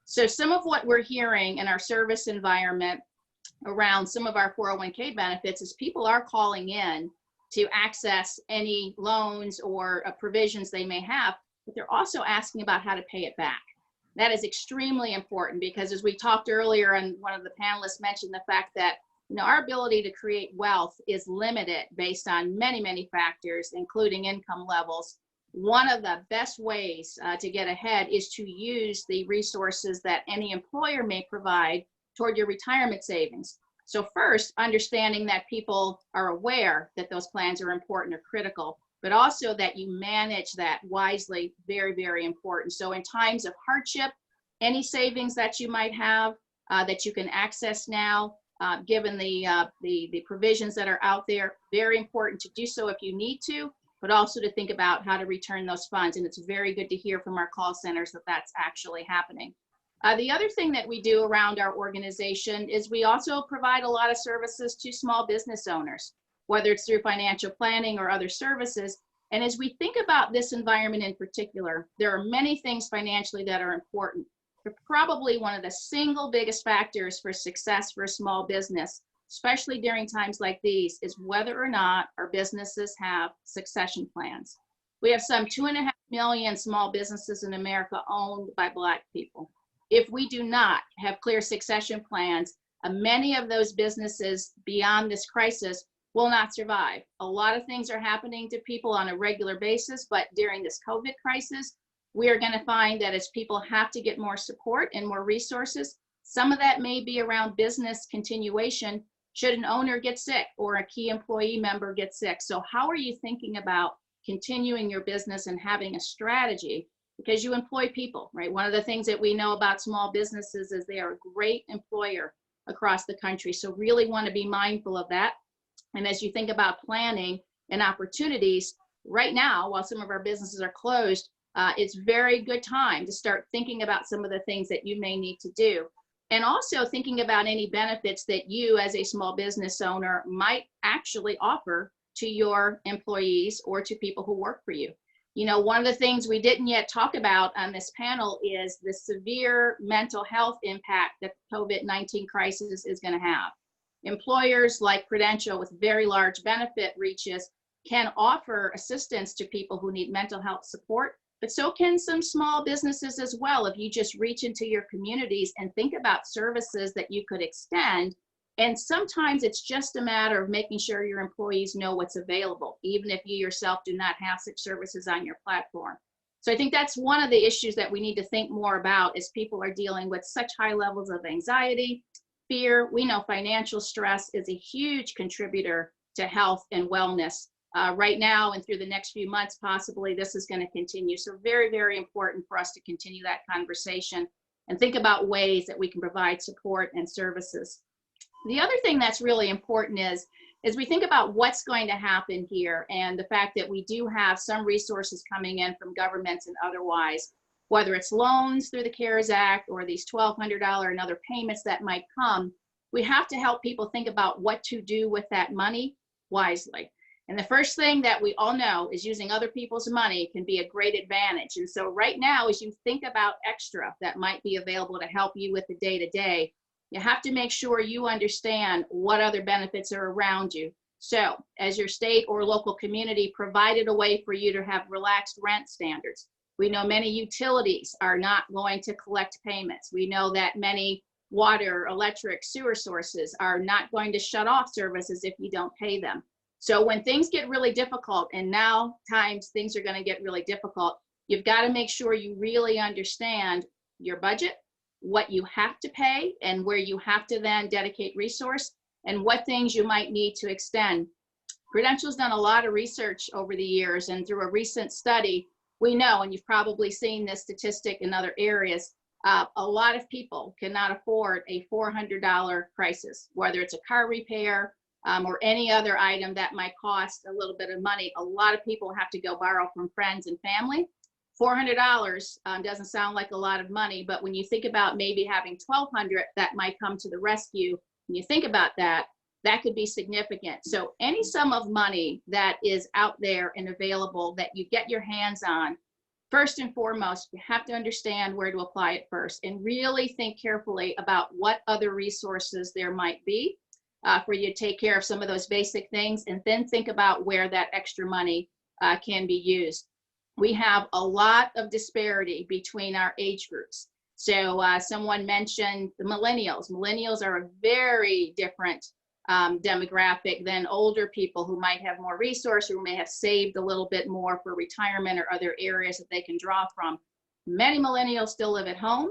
So some of what we're hearing in our service environment around some of our 401k benefits is people are calling in to access any loans or provisions they may have, but they're also asking about how to pay it back. That is extremely important because, as we talked earlier, and one of the panelists mentioned the fact that our ability to create wealth is limited based on many, many factors, including income levels. One of the best ways to get ahead is to use the resources that any employer may provide toward your retirement savings. So first, understanding that people are aware that those plans are important or critical, but also that you manage that wisely, very, very important. So in times of hardship, any savings that you might have that you can access now, given the provisions that are out there, very important to do so if you need to, but also to think about how to return those funds. And it's very good to hear from our call centers that that's actually happening. The other thing that we do around our organization is we also provide a lot of services to small business owners, whether it's through financial planning or other services. And as we think about this environment in particular, there are many things financially that are important, but probably one of the single biggest factors for success for a small business, especially during times like these, is whether or not our businesses have succession plans. We have some 2.5 million small businesses in America owned by Black people. If we do not have clear succession plans, many of those businesses beyond this crisis will not survive. A lot of things are happening to people on a regular basis, but during this COVID crisis, we are going to find that as people have to get more support and more resources, some of that may be around business continuation should an owner get sick or a key employee member get sick. So how are you thinking about continuing your business and having a strategy? Because you employ people, right? One of the things that we know about small businesses is they are a great employer across the country. So really want to be mindful of that. And as you think about planning and opportunities, right now, while some of our businesses are closed, it's very good time to start thinking about some of the things that you may need to do. And also thinking about any benefits that you as a small business owner might actually offer to your employees or to people who work for you. One of the things we didn't yet talk about on this panel is the severe mental health impact that the COVID-19 crisis is going to have. Employers like Prudential with very large benefit reaches can offer assistance to people who need mental health support, but so can some small businesses as well. If you just reach into your communities and think about services that you could extend. And sometimes it's just a matter of making sure your employees know what's available, even if you yourself do not have such services on your platform. So I think that's one of the issues that we need to think more about as people are dealing with such high levels of anxiety, fear. We know financial stress is a huge contributor to health and wellness. Right now and through the next few months, possibly this is going to continue. So very, very important for us to continue that conversation and think about ways that we can provide support and services. The other thing that's really important is we think about what's going to happen here and the fact that we do have some resources coming in from governments and otherwise, whether it's loans through the CARES Act or these $1,200 and other payments that might come. We have to help people think about what to do with that money wisely. And the first thing that we all know is using other people's money can be a great advantage. And so right now, as you think about extra that might be available to help you with the day-to-day, you have to make sure you understand what other benefits are around you. So as your state or local community provided a way for you to have relaxed rent standards, we know many utilities are not going to collect payments. We know that many water, electric, sewer sources are not going to shut off services if you don't pay them. So when things get really difficult, and now times things are going to get really difficult, you've got to make sure you really understand your budget, what you have to pay, and where you have to then dedicate resource, and what things you might need to extend. Prudential's done a lot of research over the years, and through a recent study, we know, and you've probably seen this statistic in other areas, a lot of people cannot afford a $400 crisis, whether it's a car repair, or any other item that might cost a little bit of money, a lot of people have to go borrow from friends and family. $400 doesn't sound like a lot of money, but when you think about maybe having $1,200 that might come to the rescue, when you think about that, that could be significant. So any sum of money that is out there and available that you get your hands on, first and foremost, you have to understand where to apply it first and really think carefully about what other resources there might be for you to take care of some of those basic things, and then think about where that extra money can be used. We have a lot of disparity between our age groups. So someone mentioned the millennials. Millennials are a very different demographic than older people who might have more resources, who may have saved a little bit more for retirement or other areas that they can draw from. Many millennials still live at home.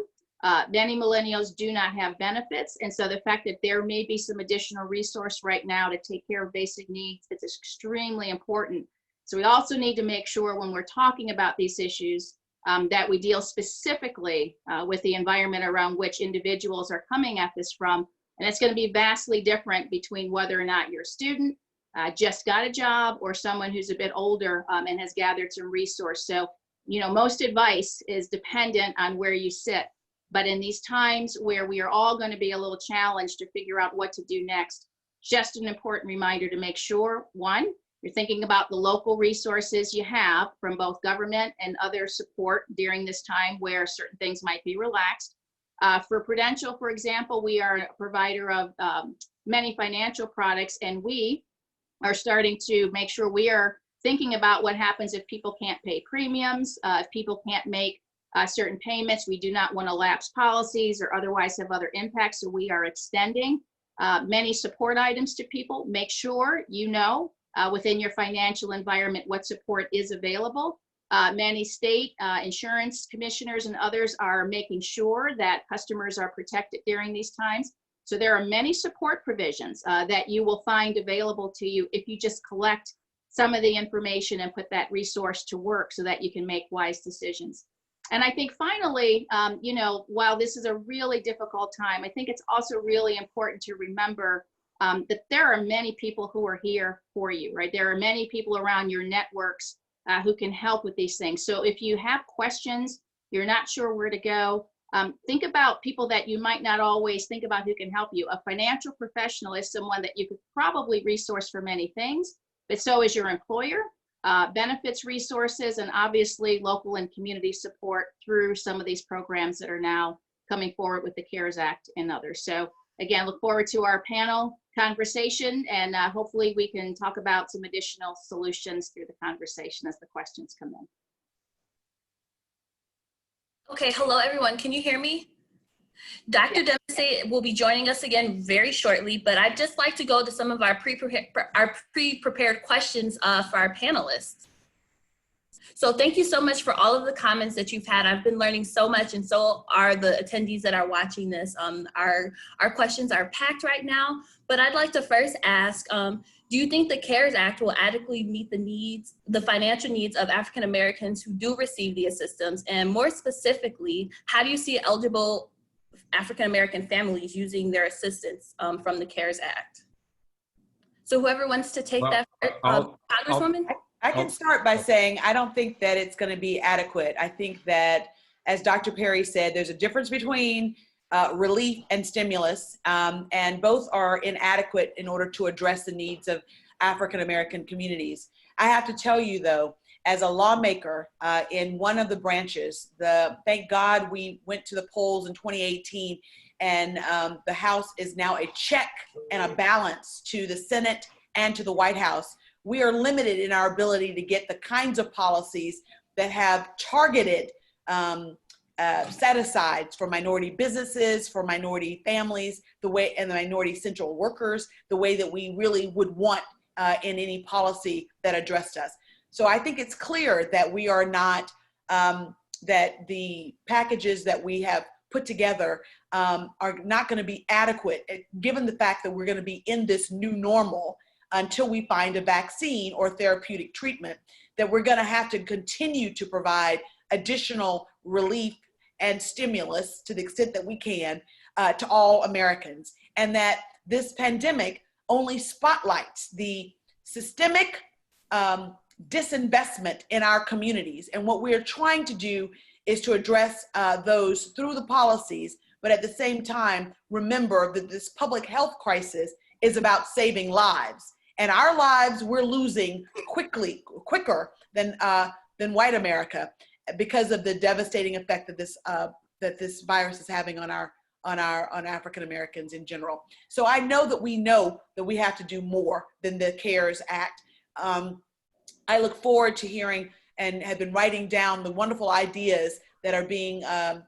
Many millennials do not have benefits. And so the fact that there may be some additional resource right now to take care of basic needs is extremely important. So we also need to make sure when we're talking about these issues that we deal specifically with the environment around which individuals are coming at this from. And it's going to be vastly different between whether or not you're a student, just got a job, or someone who's a bit older and has gathered some resource. So, you know, most advice is dependent on where you sit. But in these times where we are all going to be a little challenged to figure out what to do next, just an important reminder to make sure, one, you're thinking about the local resources you have from both government and other support during this time where certain things might be relaxed. For Prudential, for example, we are a provider of many financial products, and we are starting to make sure we are thinking about what happens if people can't pay premiums, if people can't make certain payments. We do not want to lapse policies or otherwise have other impacts, so we are extending many support items to people. Make sure you know within your financial environment what support is available. Many state insurance commissioners and others are making sure that customers are protected during these times. So there are many support provisions that you will find available to you if you just collect some of the information and put that resource to work so that you can make wise decisions. And I think finally, you know, while this is a really difficult time, I think it's also really important to remember that there are many people who are here for you, right? There are many people around your networks who can help with these things. So if you have questions, you're not sure where to go, think about people that you might not always think about who can help you. A financial professional is someone that you could probably resource for many things, but so is your employer, benefits resources, and obviously local and community support through some of these programs that are now coming forward with the CARES Act and others. So again, look forward to our panel conversation, and hopefully we can talk about some additional solutions through the conversation as the questions come in. Okay, hello everyone, can you hear me? Dr. Dempsey will be joining us again very shortly, but I'd just like to go to some of our pre-prepared questions for our panelists. So thank you so much for all of the comments that you've had. I've been learning so much, and so are the attendees that are watching this. Our questions are packed right now, but I'd like to first ask, do you think the CARES Act will adequately meet the needs, the financial needs of African Americans who do receive the assistance? And more specifically, how do you see eligible African American families using their assistance from the CARES Act? So whoever wants to take that first, Congresswoman? I can start by saying I don't think that it's going to be adequate. I think that, as Dr. Perry said, there's a difference between relief and stimulus, and both are inadequate in order to address the needs of African American communities. I have to tell you, though, as a lawmaker in one of the branches, thank God we went to the polls in 2018, and the House is now a check and a balance to the Senate and to the White House. We are limited in our ability to get the kinds of policies that have targeted set-asides for minority businesses, for minority families, and the minority central workers, the way that we really would want in any policy that addressed us. So I think it's clear that we are not, that the packages that we have put together are not going to be adequate, given the fact that we're going to be in this new normal until we find a vaccine or therapeutic treatment, that we're going to have to continue to provide additional relief and stimulus to the extent that we can to all Americans. And that this pandemic only spotlights the systemic disinvestment in our communities. And what we're trying to do is to address those through the policies, but at the same time, remember that this public health crisis is about saving lives. And our lives we're losing quicker than white America because of the devastating effect that this virus is having on African Americans in general. So I know that we have to do more than the CARES Act. I look forward to hearing and have been writing down the wonderful ideas that are being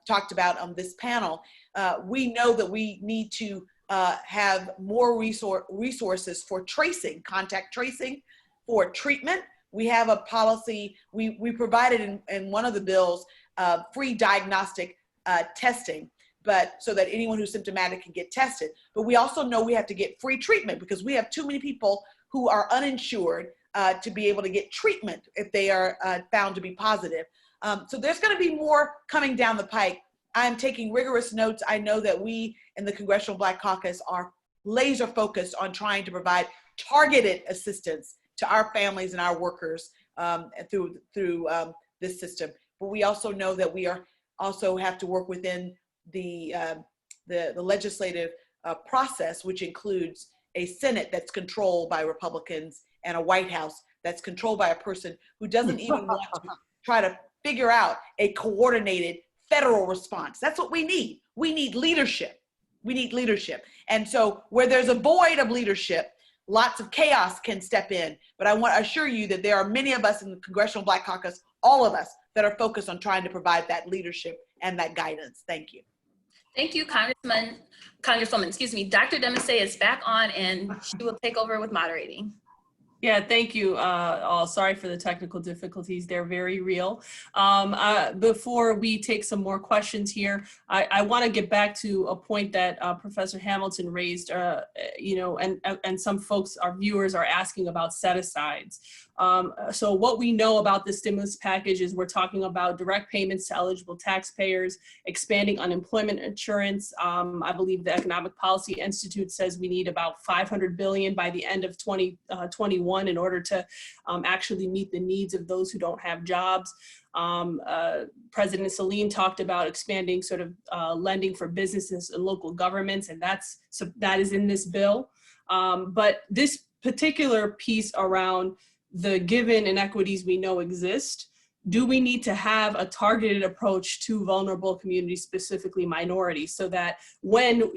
talked about on this panel. We know that we need to have more resources for tracing, contact tracing, for treatment. We have a policy, we provided in one of the bills free diagnostic testing, but so that anyone who's symptomatic can get tested. But we also know we have to get free treatment because we have too many people who are uninsured to be able to get treatment if they are found to be positive. So there's going to be more coming down the pike. I'm taking rigorous notes. I know that we in the Congressional Black Caucus are laser focused on trying to provide targeted assistance to our families and our workers through this system. But we also know that we also have to work within the legislative process, which includes a Senate that's controlled by Republicans and a White House that's controlled by a person who doesn't even want to try to figure out a coordinated federal response. That's what we need. We need leadership. We need leadership. And so where there's a void of leadership, lots of chaos can step in. But I want to assure you that there are many of us in the Congressional Black Caucus, all of us, that are focused on trying to provide that leadership and that guidance. Thank you. Thank you, Congresswoman, excuse me. Dr. Dempsey is back on and she will take over with moderating. Yeah, thank you all. Sorry for the technical difficulties. They're very real. Before we take some more questions here, I want to get back to a point that Professor Hamilton raised, and some folks, our viewers, are asking about set-asides. So what we know about the stimulus package is we're talking about direct payments to eligible taxpayers, expanding unemployment insurance. I believe the Economic Policy Institute says we need about $500 billion by the end of 2021 in order to actually meet the needs of those who don't have jobs. President Saline talked about expanding sort of lending for businesses and local governments, and that is in this bill. But this particular piece around the given inequities we know exist, do we need to have a targeted approach to vulnerable communities, specifically minorities, so that when,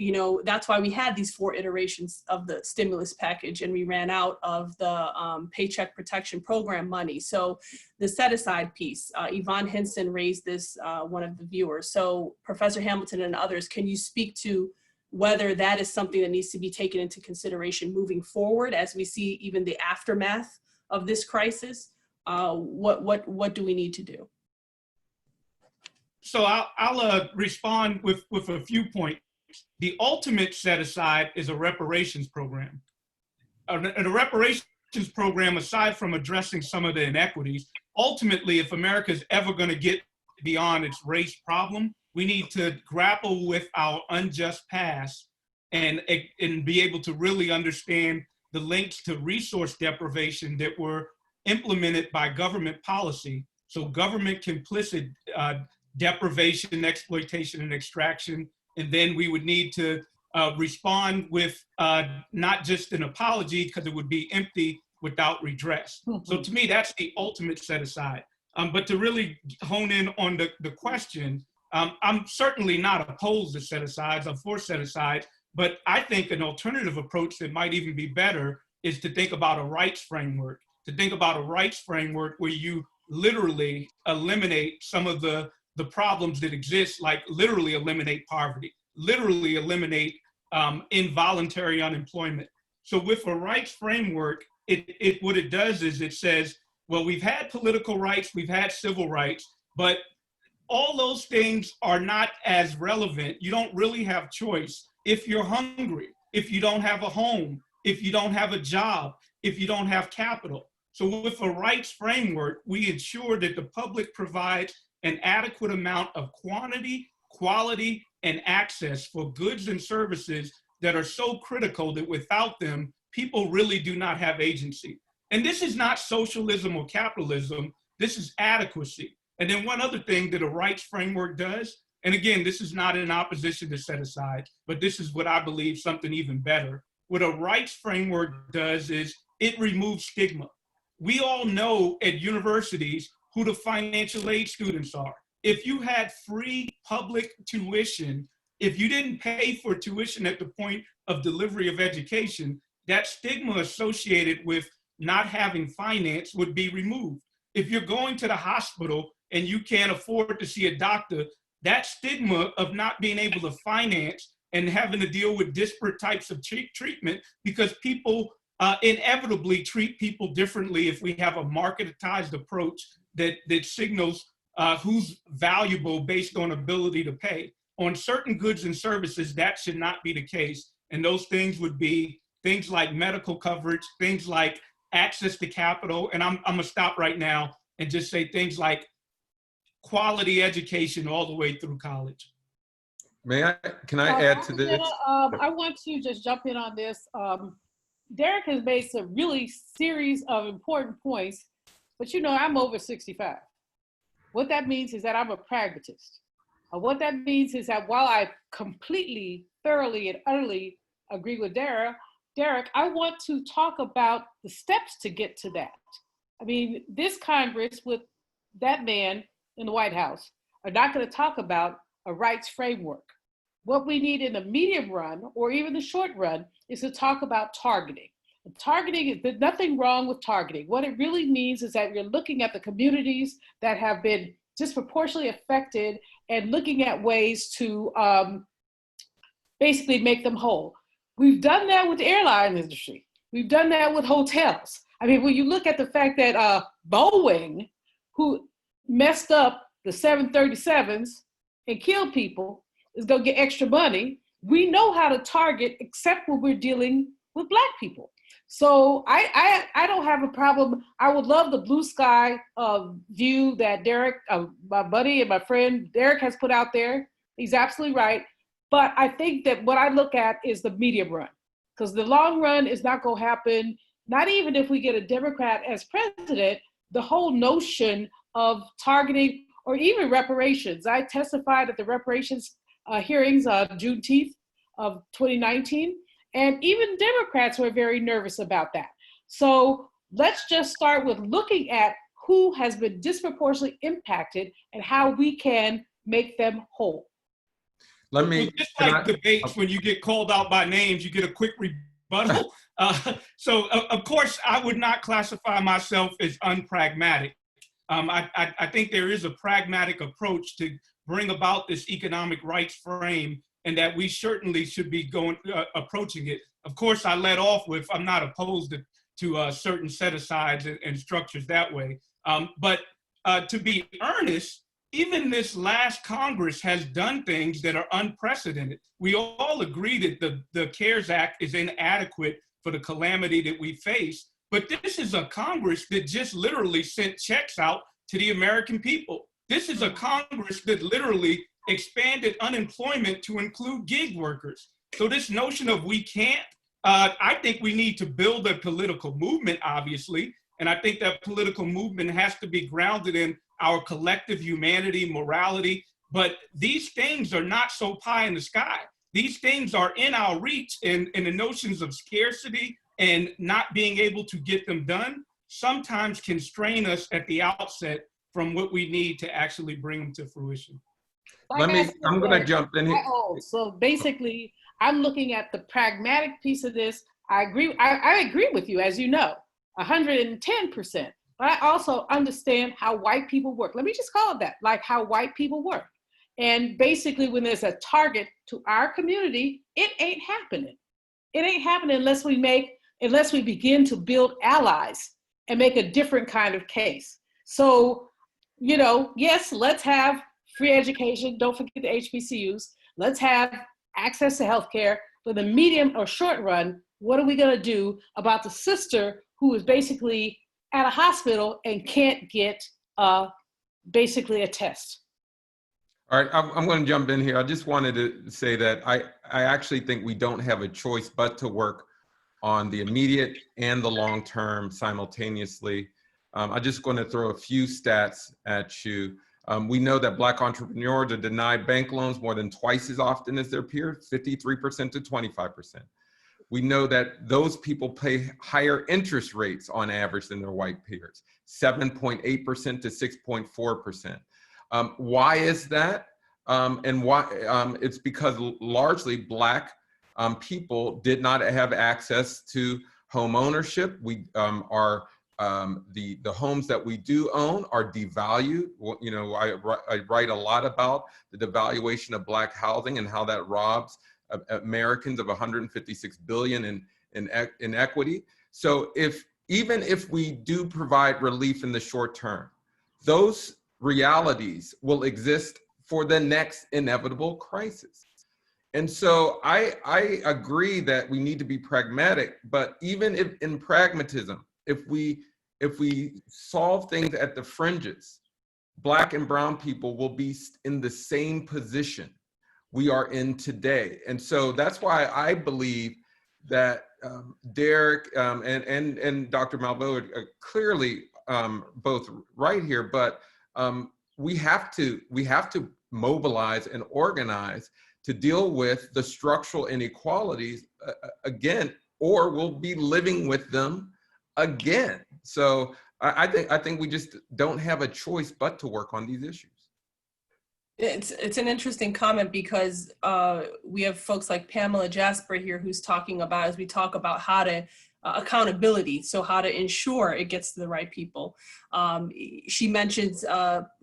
that's why we had these 4 iterations of the stimulus package and we ran out of the Paycheck Protection Program money. So the set-aside piece, Yvonne Hinson raised this, one of the viewers. So Professor Hamilton and others, can you speak to whether that is something that needs to be taken into consideration moving forward as we see even the aftermath of this crisis? What do we need to do? So I'll respond with a few points. The ultimate set aside is a reparations program. And a reparations program, aside from addressing some of the inequities, ultimately, if America is ever going to get beyond its race problem, we need to grapple with our unjust past and be able to really understand the links to resource deprivation that were implemented by government policy. So government complicit deprivation, exploitation, and extraction. And then we would need to respond with not just an apology, because it would be empty without redress. Mm-hmm. So to me, that's the ultimate set aside. But to really hone in on the question, I'm certainly not opposed to set asides. I'm for set asides. But I think an alternative approach that might even be better is to think about a rights framework, where you literally eliminate some of the problems that exist, like literally eliminate poverty, literally eliminate involuntary unemployment. So with a rights framework, what it does is it says, well, we've had political rights, we've had civil rights, but all those things are not as relevant. You don't really have choice if you're hungry, if you don't have a home, if you don't have a job, if you don't have capital. So with a rights framework, we ensure that the public provides an adequate amount of quantity, quality, and access for goods and services that are so critical that without them, people really do not have agency. And this is not socialism or capitalism, this is adequacy. And then one other thing that a rights framework does, and again, this is not in opposition to set aside, but this is what I believe something even better. What a rights framework does is it removes stigma. We all know at universities who the financial aid students are. If you had free public tuition, if you didn't pay for tuition at the point of delivery of education, that stigma associated with not having finance would be removed. If you're going to the hospital and you can't afford to see a doctor, that stigma of not being able to finance and having to deal with disparate types of treatment, because people inevitably treat people differently if we have a marketized approach that signals who's valuable based on ability to pay. On certain goods and services, that should not be the case. And those things would be things like medical coverage, things like access to capital. And I'm gonna stop right now and just say things like quality education all the way through college. Can I add to this? I want to just jump in on this. Derek has made some really series of important points, but you know, I'm over 65. What that means is that I'm a pragmatist. What that means is that while I completely, thoroughly, and utterly agree with Derek, I want to talk about the steps to get to that. I mean, this Congress with that man in the White House are not going to talk about a rights framework. What we need in the medium run or even the short run is to talk about targeting. Targeting, there's nothing wrong with targeting. What it really means is that you're looking at the communities that have been disproportionately affected and looking at ways to basically make them whole. We've done that with the airline industry. We've done that with hotels. I mean, when you look at the fact that Boeing, who messed up the 737s and killed people, is gonna get extra money, we know how to target except when we're dealing with Black people. So I don't have a problem. I would love the blue sky view that Derek, my buddy and my friend Derek has put out there. He's absolutely right. But I think that what I look at is the medium run, because the long run is not going to happen, not even if we get a Democrat as president. The whole notion of targeting or even reparations. I testified at the reparations hearings on Juneteenth of 2019, and even Democrats were very nervous about that. So let's just start with looking at who has been disproportionately impacted and how we can make them whole. Just like debates, when you get called out by names, you get a quick rebuttal. So of course, I would not classify myself as unpragmatic. I think there is a pragmatic approach to bring about this economic rights frame, and that we certainly should be approaching it. Of course, I led off with, I'm not opposed to certain set-asides and structures that way. But to be earnest, even this last Congress has done things that are unprecedented. We all agree that the CARES Act is inadequate for the calamity that we face, but this is a Congress that just literally sent checks out to the American people. This is a Congress that literally expanded unemployment to include gig workers. So this notion of we can't, I think we need to build a political movement, obviously, and I think that political movement has to be grounded in our collective humanity, morality, but these things are not so pie in the sky. These things are in our reach, and the notions of scarcity and not being able to get them done sometimes constrain us at the outset from what we need to actually bring them to fruition. I'm going to jump in here. So basically, I'm looking at the pragmatic piece of this. I agree with you, as you know, 110%. But I also understand how white people work. Let me just call it that, like how white people work. And basically, when there's a target to our community, it ain't happening. It ain't happening unless we begin to build allies and make a different kind of case. So, you know, yes, let's have free education. Don't forget the HBCUs. Let's have access to healthcare. For the medium or short run, what are we going to do about the sister who is basically at a hospital and can't get basically a test? All right, I'm going to jump in here. I just wanted to say that I actually think we don't have a choice but to work on the immediate and the long term simultaneously. I'm just going to throw a few stats at you. We know that Black entrepreneurs are denied bank loans more than twice as often as their peers, 53% to 25%. We know that those people pay higher interest rates on average than their white peers, 7.8% to 6.4%. Why is that? And why? It's because largely Black people did not have access to home ownership. The homes that we do own are devalued. You know, I write a lot about the devaluation of Black housing and how that robs Americans of 156 billion in equity. So even if we do provide relief in the short term, those realities will exist for the next inevitable crisis. And so I agree that we need to be pragmatic, but even if in pragmatism, if we solve things at the fringes, Black and brown people will be in the same position we are in today. And so that's why I believe that Derek and Dr. Malveaux are clearly both right here, but we have to mobilize and organize to deal with the structural inequalities again, or we'll be living with them again. So I think we just don't have a choice but to work on these issues. It's an interesting comment because we have folks like Pamela Jasper here who's talking about, as we talk about how to accountability, so how to ensure it gets to the right people. She mentions,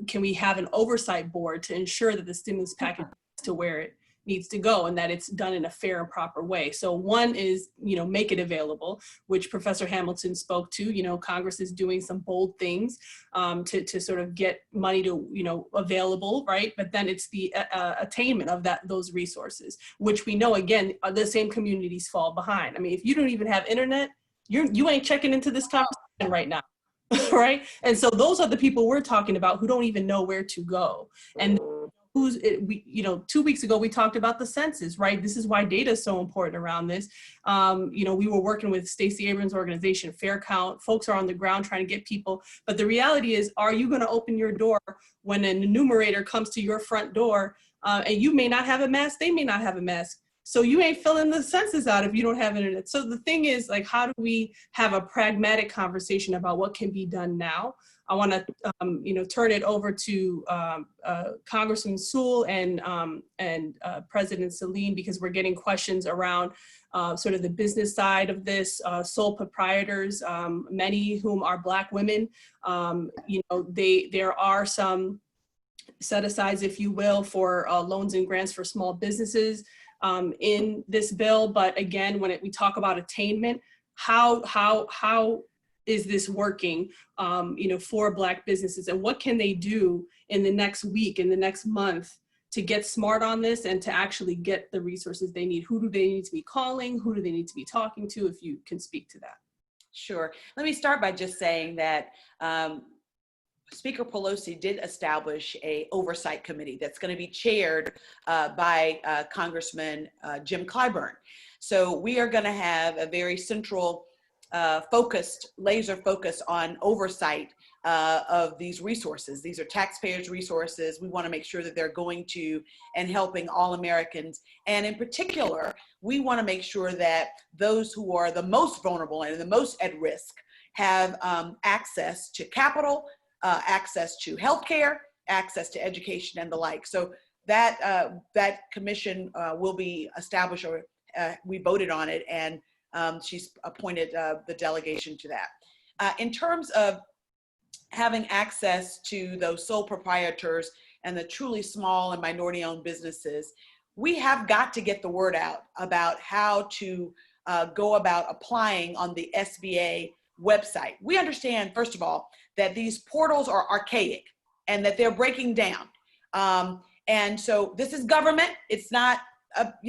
can we have an oversight board to ensure that the stimulus package gets to where it needs to go and that it's done in a fair and proper way. So one is, make it available, which Professor Hamilton spoke to. Congress is doing some bold things to sort of get money to, available, right? But then it's the attainment of those resources, which we know, again, the same communities fall behind. I mean, if you don't even have internet, you ain't checking into this conversation right now, right? And so those are the people we're talking about who don't even know where to go. And 2 weeks ago, we talked about the census, right? This is why data is so important around this. We were working with Stacey Abrams' organization, Fair Count. Folks are on the ground trying to get people. But the reality is, are you going to open your door when an enumerator comes to your front door and you may not have a mask, they may not have a mask. So you ain't filling the census out if you don't have internet. So the thing is, like, how do we have a pragmatic conversation about what can be done now? I want to, turn it over to Congressman Sewell and President Celine, because we're getting questions around sort of the business side of this, sole proprietors, many whom are Black women. There are some set-asides, if you will, for loans and grants for small businesses in this bill. But again, when we talk about attainment, how is this working, for Black businesses, and what can they do in the next week, in the next month, to get smart on this and to actually get the resources they need? Who do they need to be calling? Who do they need to be talking to? If you can speak to that. Sure. Let me start by just saying that Speaker Pelosi did establish an oversight committee that's going to be chaired by Congressman Jim Clyburn. So we are going to have a very central laser focus on oversight of these resources. These are taxpayers' resources. We want to make sure that they're going to and helping all Americans. And in particular, we want to make sure that those who are the most vulnerable and the most at risk have access to capital, access to healthcare, access to education, and the like. So that commission will be established, or we voted on it, and she's appointed the delegation to that. In terms of having access to those sole proprietors and the truly small and minority-owned businesses, we have got to get the word out about how to go about applying on the SBA website. We understand, first of all, that these portals are archaic and that they're breaking down. And so this is government. It's not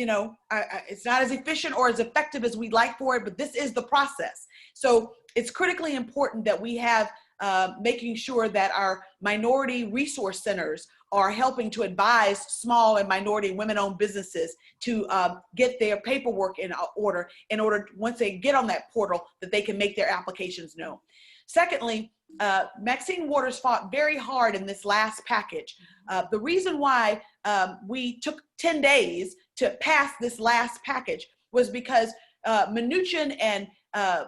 it's not as efficient or as effective as we'd like for it, but this is the process. So it's critically important that we have making sure that our minority resource centers are helping to advise small and minority women-owned businesses to get their paperwork in order once they get on that portal, that they can make their applications known. Secondly, Maxine Waters fought very hard in this last package. The reason why we took 10 days to pass this last package was because Mnuchin and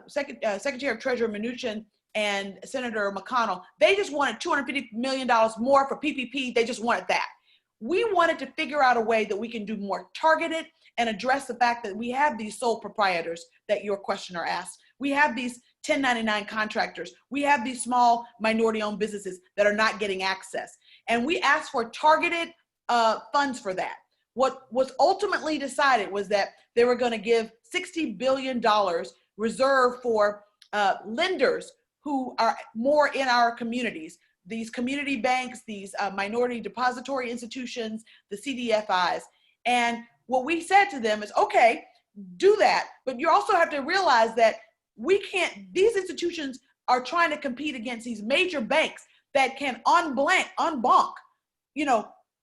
Secretary of Treasury Mnuchin and Senator McConnell, they just wanted $250 million more for PPP. They just wanted that. We wanted to figure out a way that we can do more targeted and address the fact that we have these sole proprietors that your questioner asked. We have these 1099 contractors. We have these small minority-owned businesses that are not getting access. And we asked for targeted funds for that. What was ultimately decided was that they were going to give $60 billion reserved for lenders who are more in our communities, these community banks, these minority depository institutions, the CDFIs. And what we said to them is, okay, do that, but you also have to realize that these institutions are trying to compete against these major banks that can en banc,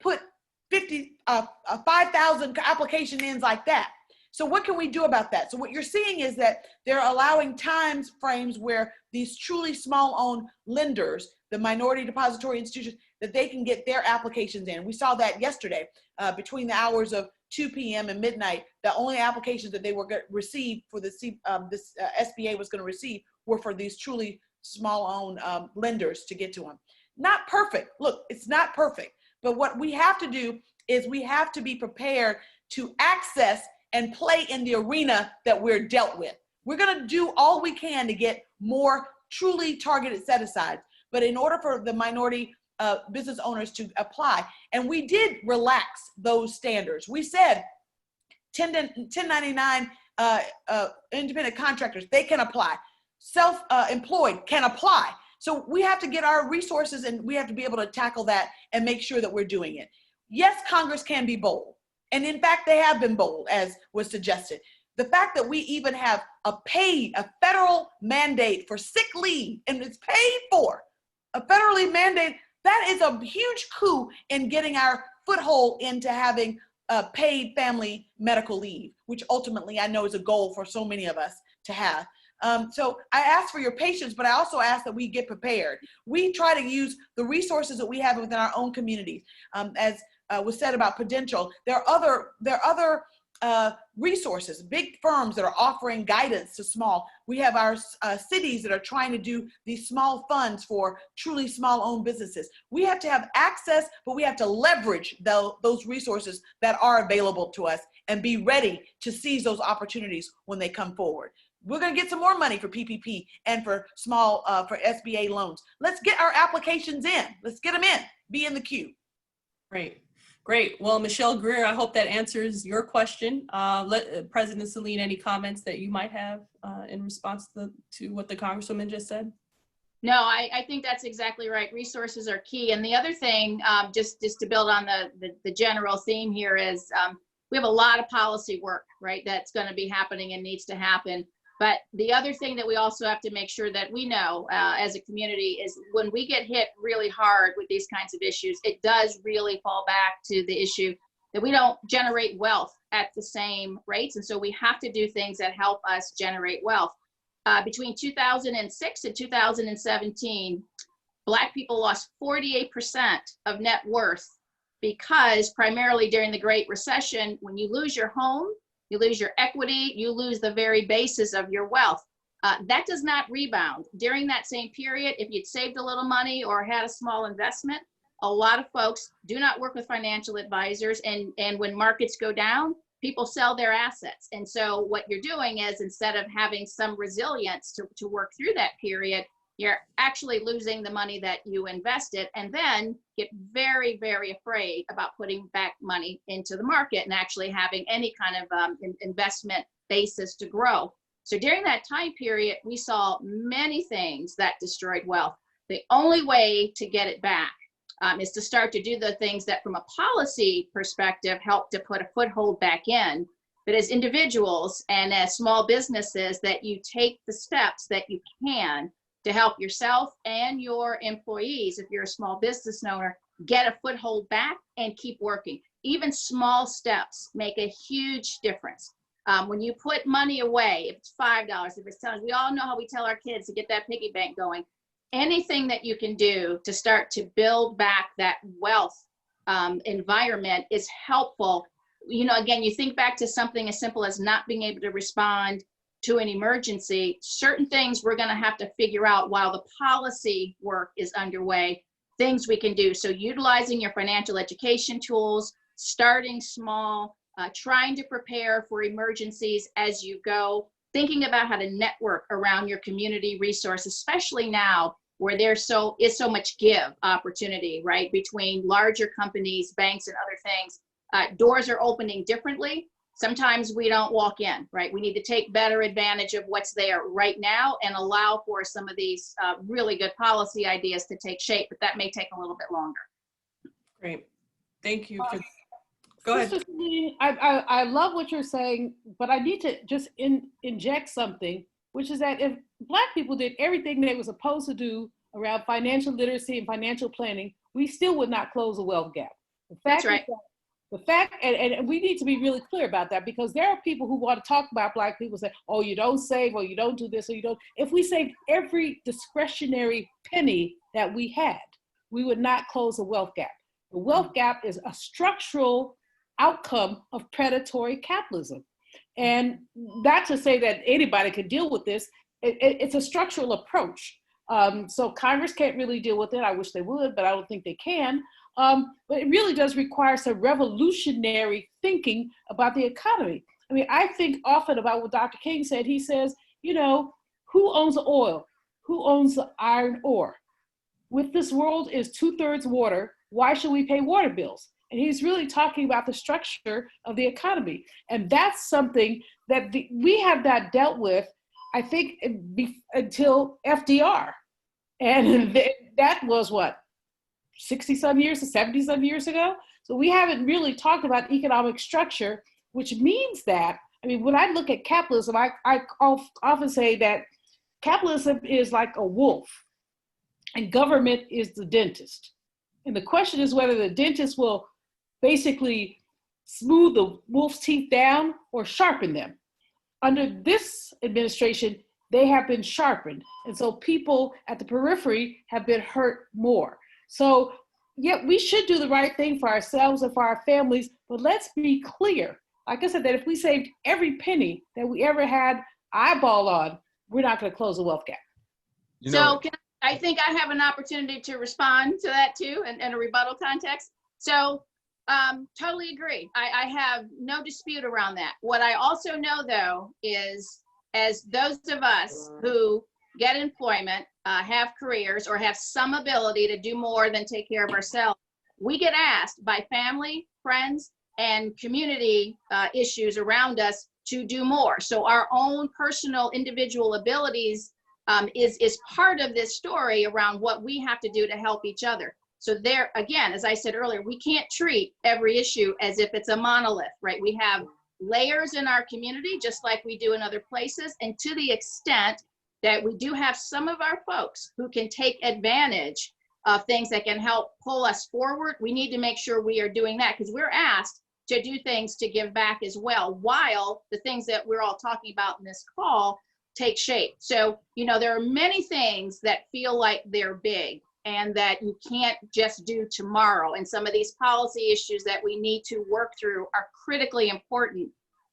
put 5,000 application ins like that. So what can we do about that? So what you're seeing is that they're allowing time frames where these truly small-owned lenders, the minority depository institutions, that they can get their applications in. We saw that yesterday between the hours of 2 p.m. and midnight. The only applications that they were going to receive for this SBA was going to receive were for these truly small-owned lenders to get to them. Not perfect. Look, it's not perfect. But what we have to do is we have to be prepared to access and play in the arena that we're dealt with. We're going to do all we can to get more truly targeted set-asides. But in order for the minority business owners to apply, and we did relax those standards. We said 1099 independent contractors, they can apply. Self-employed can apply. So we have to get our resources and we have to be able to tackle that and make sure that we're doing it. Yes, Congress can be bold. And in fact, they have been bold, as was suggested. The fact that we even have a federal mandate for sick leave, and it's paid for, a federally mandate, that is a huge coup in getting our foothold into having paid family medical leave, which ultimately I know is a goal for so many of us to have. So I ask for your patience, but I also ask that we get prepared. We try to use the resources that we have within our own communities. As was said about Prudential, there are other resources, big firms that are offering guidance to small. We have our cities that are trying to do these small funds for truly small-owned businesses. We have to have access, but we have to leverage those resources that are available to us and be ready to seize those opportunities when they come forward. We're going to get some more money for PPP and for for SBA loans. Let's get our applications in. Let's get them in. Be in the queue. Great. Well, Michelle Greer, I hope that answers your question. President Celine, any comments that you might have in response to what the Congresswoman just said? No, I think that's exactly right. Resources are key. And the other thing, just to build on the general theme here is we have a lot of policy work, right, that's going to be happening and needs to happen. But the other thing that we also have to make sure that we know as a community is when we get hit really hard with these kinds of issues, it does really fall back to the issue that we don't generate wealth at the same rates. And so we have to do things that help us generate wealth. Between 2006 and 2017, Black people lost 48% of net worth because primarily during the Great Recession, when you lose your home, you lose your equity, you lose the very basis of your wealth. That does not rebound. During that same period, if you'd saved a little money or had a small investment, a lot of folks do not work with financial advisors. And when markets go down, people sell their assets. And so what you're doing is instead of having some resilience to work through that period, you're actually losing the money that you invested and then get very, very afraid about putting back money into the market and actually having any kind of investment basis to grow. So during that time period, we saw many things that destroyed wealth. The only way to get it back is to start to do the things that from a policy perspective help to put a foothold back in. But as individuals and as small businesses, that you take the steps that you can to help yourself and your employees, if you're a small business owner, get a foothold back and keep working. Even small steps make a huge difference. When you put money away, if it's $5, if it's $10, we all know how we tell our kids to get that piggy bank going. Anything that you can do to start to build back that wealth environment is helpful. You know, again, you think back to something as simple as not being able to respond to an emergency. Certain things we're going to have to figure out while the policy work is underway, things we can do. So utilizing your financial education tools, starting small, trying to prepare for emergencies as you go, thinking about how to network around your community resources, especially now where there's so much give opportunity, right? Between larger companies, banks, and other things. Doors are opening differently. Sometimes we don't walk in, right? We need to take better advantage of what's there right now and allow for some of these really good policy ideas to take shape, but that may take a little bit longer. Great. Thank you. Go ahead. Sister Celine, I love what you're saying, but I need to just inject something, which is that if Black people did everything they were supposed to do around financial literacy and financial planning, we still would not close the wealth gap. That's right. The fact, and we need to be really clear about that, because there are people who want to talk about Black people, say, oh, you don't save, or you don't do this, or you don't. If we saved every discretionary penny that we had, we would not close the wealth gap. The wealth gap is a structural outcome of predatory capitalism. And not to say that anybody can deal with this, it's a structural approach. So Congress can't really deal with it. I wish they would, but I don't think they can. But it really does require some revolutionary thinking about the economy. I mean, I think often about what Dr. King said. He says, you know, who owns the oil? Who owns the iron ore? With this world is 2/3 water, why should we pay water bills? And he's really talking about the structure of the economy. And that's something that we have not dealt with, I think, until FDR. And that was what, 60-some years, 70-some years ago? So we haven't really talked about economic structure, which means that, I mean, when I look at capitalism, I often say that capitalism is like a wolf and government is the dentist. And the question is whether the dentist will basically smooth the wolf's teeth down or sharpen them. Under this administration, they have been sharpened. And so people at the periphery have been hurt more. So yeah, we should do the right thing for ourselves and for our families, but let's be clear. Like I said, that if we saved every penny that we ever had eyeball on, we're not going to close the wealth gap. So I think I have an opportunity to respond to that too, in a rebuttal context. So totally agree. I have no dispute around that. What I also know though is, as those of us who get employment, have careers, or have some ability to do more than take care of ourselves, we get asked by family, friends, and community issues around us to do more. So our own personal individual abilities is part of this story around what we have to do to help each other. So there, again, as I said earlier, we can't treat every issue as if it's a monolith, right? We have layers in our community, just like we do in other places. And to the extent that we do have some of our folks who can take advantage of things that can help pull us forward, we need to make sure we are doing that, because we're asked to do things to give back as well, while the things that we're all talking about in this call take shape. So, you know, there are many things that feel like they're big and that you can't just do tomorrow. And some of these policy issues that we need to work through are critically important,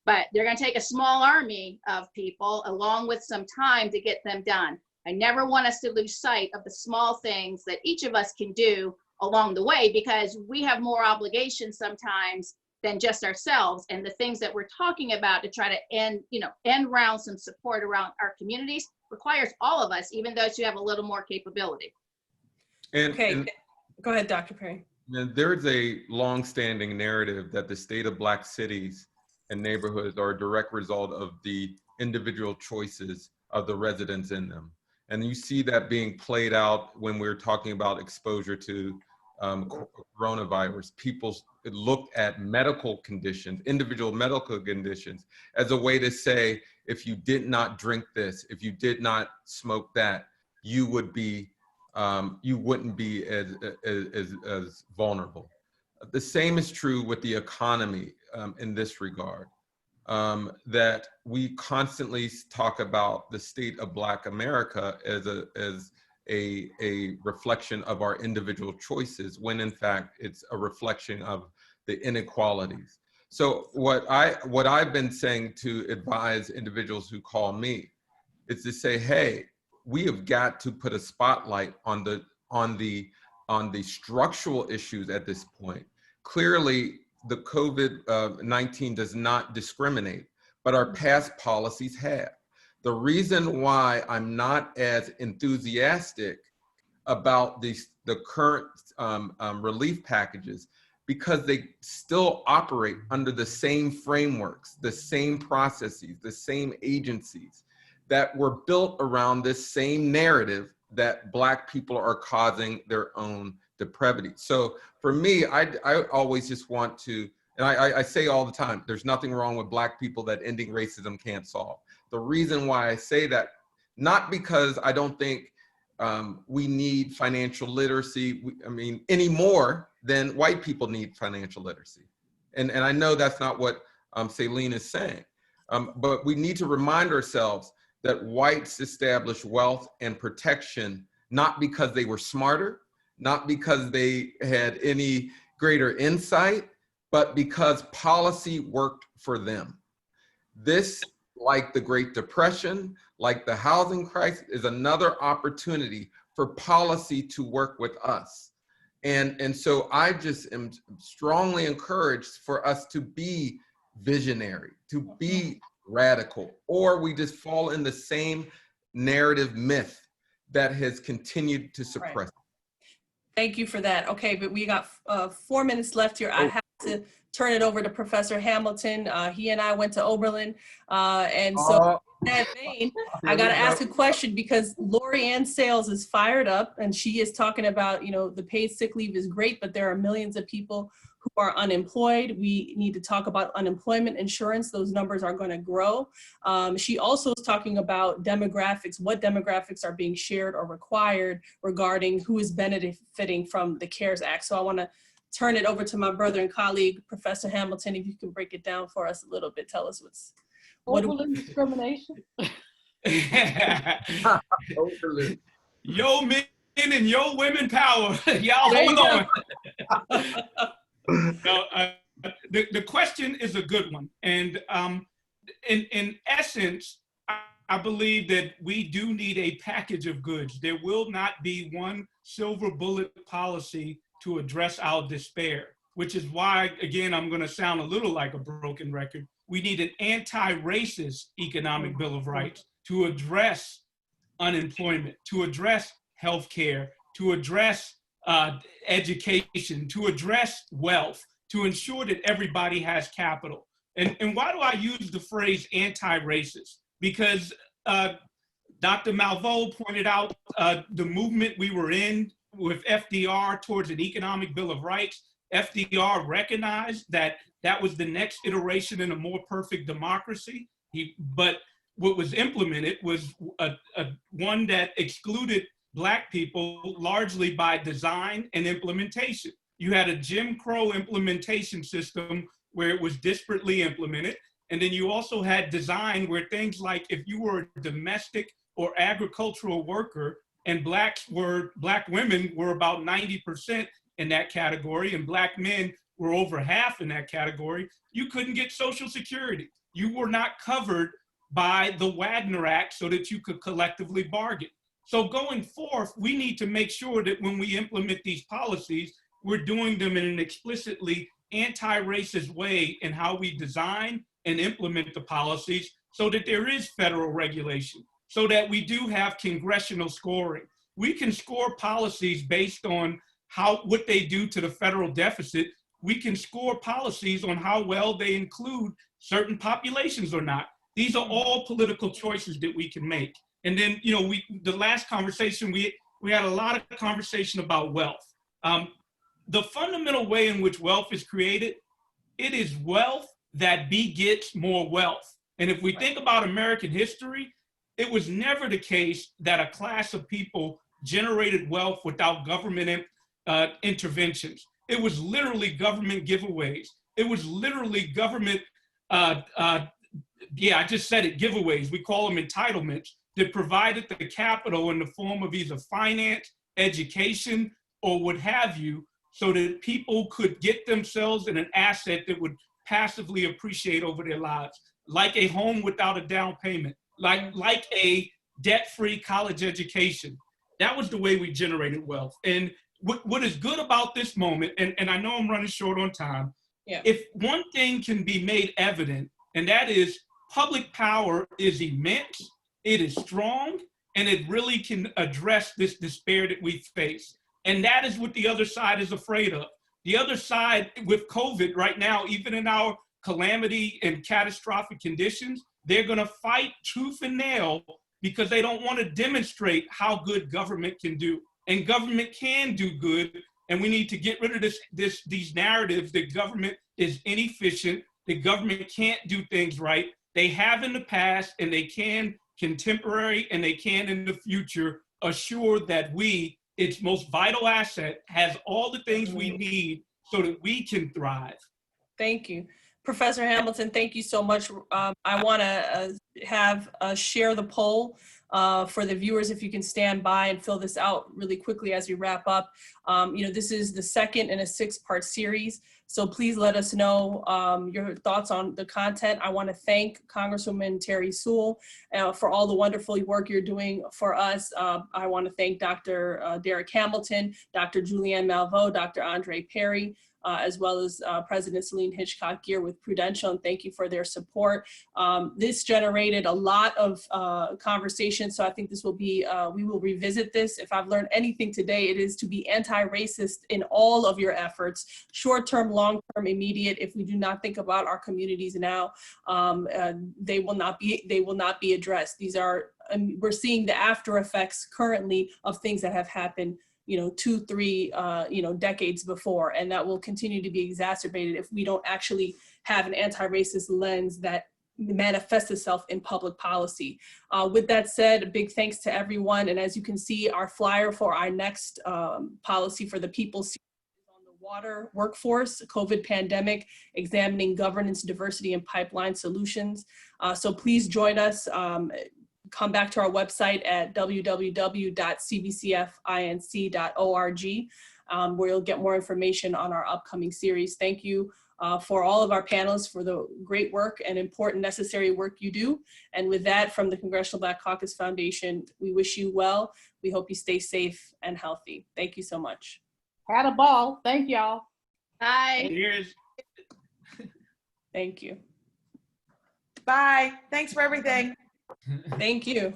but they're going to take a small army of people along with some time to get them done. I never want us to lose sight of the small things that each of us can do along the way, because we have more obligations sometimes than just ourselves. And the things that we're talking about to try to end round some support around our communities requires all of us, even those who have a little more capability. And go ahead, Dr. Perry. There is a long-standing narrative that the state of Black cities and neighborhoods are a direct result of the individual choices of the residents in them. And you see that being played out when we're talking about exposure to coronavirus. People looked at medical conditions, individual medical conditions, as a way to say, if you did not drink this, if you did not smoke that, you would be, you wouldn't be as vulnerable. The same is true with the economy in this regard. That we constantly talk about the state of Black America as a reflection of our individual choices, when in fact it's a reflection of the inequalities. So what I've been saying to advise individuals who call me is to say, hey, we have got to put a spotlight on the structural issues at this point. Clearly, the COVID-19 does not discriminate, but our past policies have. The reason why I'm not as enthusiastic about the current relief packages, because they still operate under the same frameworks, the same processes, the same agencies that were built around this same narrative that Black people are causing their own depravity. So for me, I always just want to, and I say all the time, there's nothing wrong with Black people that ending racism can't solve. The reason why I say that, not because I don't think we need financial literacy, any more than white people need financial literacy. And I know that's not what Celine is saying, but we need to remind ourselves that whites established wealth and protection, not because they were smarter, not because they had any greater insight, but because policy worked for them. This, like the Great Depression, like the housing crisis, is another opportunity for policy to work with us. And so I just am strongly encouraged for us to be visionary, to be radical, or we just fall in the same narrative myth that has continued to suppress. Right. Thank you for that. Okay, but we got 4 minutes left here. I have to turn it over to Professor Hamilton. He and I went to Oberlin. And so in that vein, I got to ask a question, because Lori Ann Sales is fired up and she is talking about, the paid sick leave is great, but there are millions of people who are unemployed. We need to talk about unemployment insurance. Those numbers are going to grow. She also is talking about demographics, what demographics are being shared or required regarding who is benefiting from the CARES Act. So I want to turn it over to my brother and colleague, Professor Hamilton, if you can break it down for us a little bit. Tell us Oberlin discrimination. Yo men and yo women power. Y'all hold on. The question is a good one. And in essence, I believe that we do need a package of goods. There will not be one silver bullet policy to address our despair, which is why, again, I'm going to sound a little like a broken record. We need an anti-racist economic bill of rights to address unemployment, to address healthcare, to address education, to address wealth, to ensure that everybody has capital. And why do I use the phrase anti-racist? Because Dr. Malveaux pointed out the movement we were in with FDR towards an economic bill of rights. FDR recognized that that was the next iteration in a more perfect democracy. But what was implemented was one that excluded Black people largely by design and implementation. You had a Jim Crow implementation system where it was disparately implemented. And then you also had design where things like if you were a domestic or agricultural worker, and Black women were about 90% in that category, and Black men were over half in that category, you couldn't get Social Security. You were not covered by the Wagner Act so that you could collectively bargain. So going forth, we need to make sure that when we implement these policies, we're doing them in an explicitly anti-racist way in how we design and implement the policies, so that there is federal regulation, so that we do have congressional scoring. We can score policies based on what they do to the federal deficit. We can score policies on how well they include certain populations or not. These are all political choices that we can make. And then, the last conversation, we had a lot of conversation about wealth. The fundamental way in which wealth is created, it is wealth that begets more wealth. And if we think about American history, it was never the case that a class of people generated wealth without government interventions. It was literally government giveaways. It was literally government, yeah, I just said it, giveaways. We call them entitlements that provided the capital in the form of either finance, education, or what have you, so that people could get themselves in an asset that would passively appreciate over their lives, like a home without a down payment, like a debt-free college education. That was the way we generated wealth. And what is good about this moment, and I know I'm running short on time, Yeah. if one thing can be made evident, and that is public power is immense, it is strong, and it really can address this despair that we face. And that is what the other side is afraid of. The other side with COVID right now, even in our calamity and catastrophic conditions, they're gonna fight tooth and nail because they don't want to demonstrate how good government can do. And government can do good, and we need to get rid of these narratives that government is inefficient, that government can't do things right. They have in the past, and they can contemporary, and they can in the future assure that we, its most vital asset, has all the things we need so that we can thrive. Thank you. Professor Hamilton, thank you so much. I want to have share the poll for the viewers, if you can stand by and fill this out really quickly as we wrap up. This is the second in a 6-part series, so please let us know your thoughts on the content. I want to thank Congresswoman Terri Sewell for all the wonderful work you're doing for us. I want to thank Dr. Derek Hamilton, Dr. Julianne Malveaux, Dr. Andre Perry, as well as President Celine Hitchcock-Gear with Prudential, and thank you for their support. This generated a lot of conversation, so I think this will be, we will revisit this. If I've learned anything today, it is to be anti-racist in all of your efforts, short-term, long-term, immediate. If we do not think about our communities now, they will not be addressed. These are, we're seeing the after effects currently of things that have happened 2, 3, decades before, and that will continue to be exacerbated if we don't actually have an anti-racist lens that manifests itself in public policy. With that said, a big thanks to everyone, and as you can see, our flyer for our next policy for the people is on the water workforce, COVID pandemic, examining governance, diversity, and pipeline solutions. So please join us. Come back to our website at www.cbcfinc.org, where you'll get more information on our upcoming series. Thank you for all of our panelists for the great work and important necessary work you do. And with that, from the Congressional Black Caucus Foundation, we wish you well. We hope you stay safe and healthy. Thank you so much. Had a ball. Thank y'all. Bye. Cheers. Thank you. Bye. Thanks for everything. Thank you.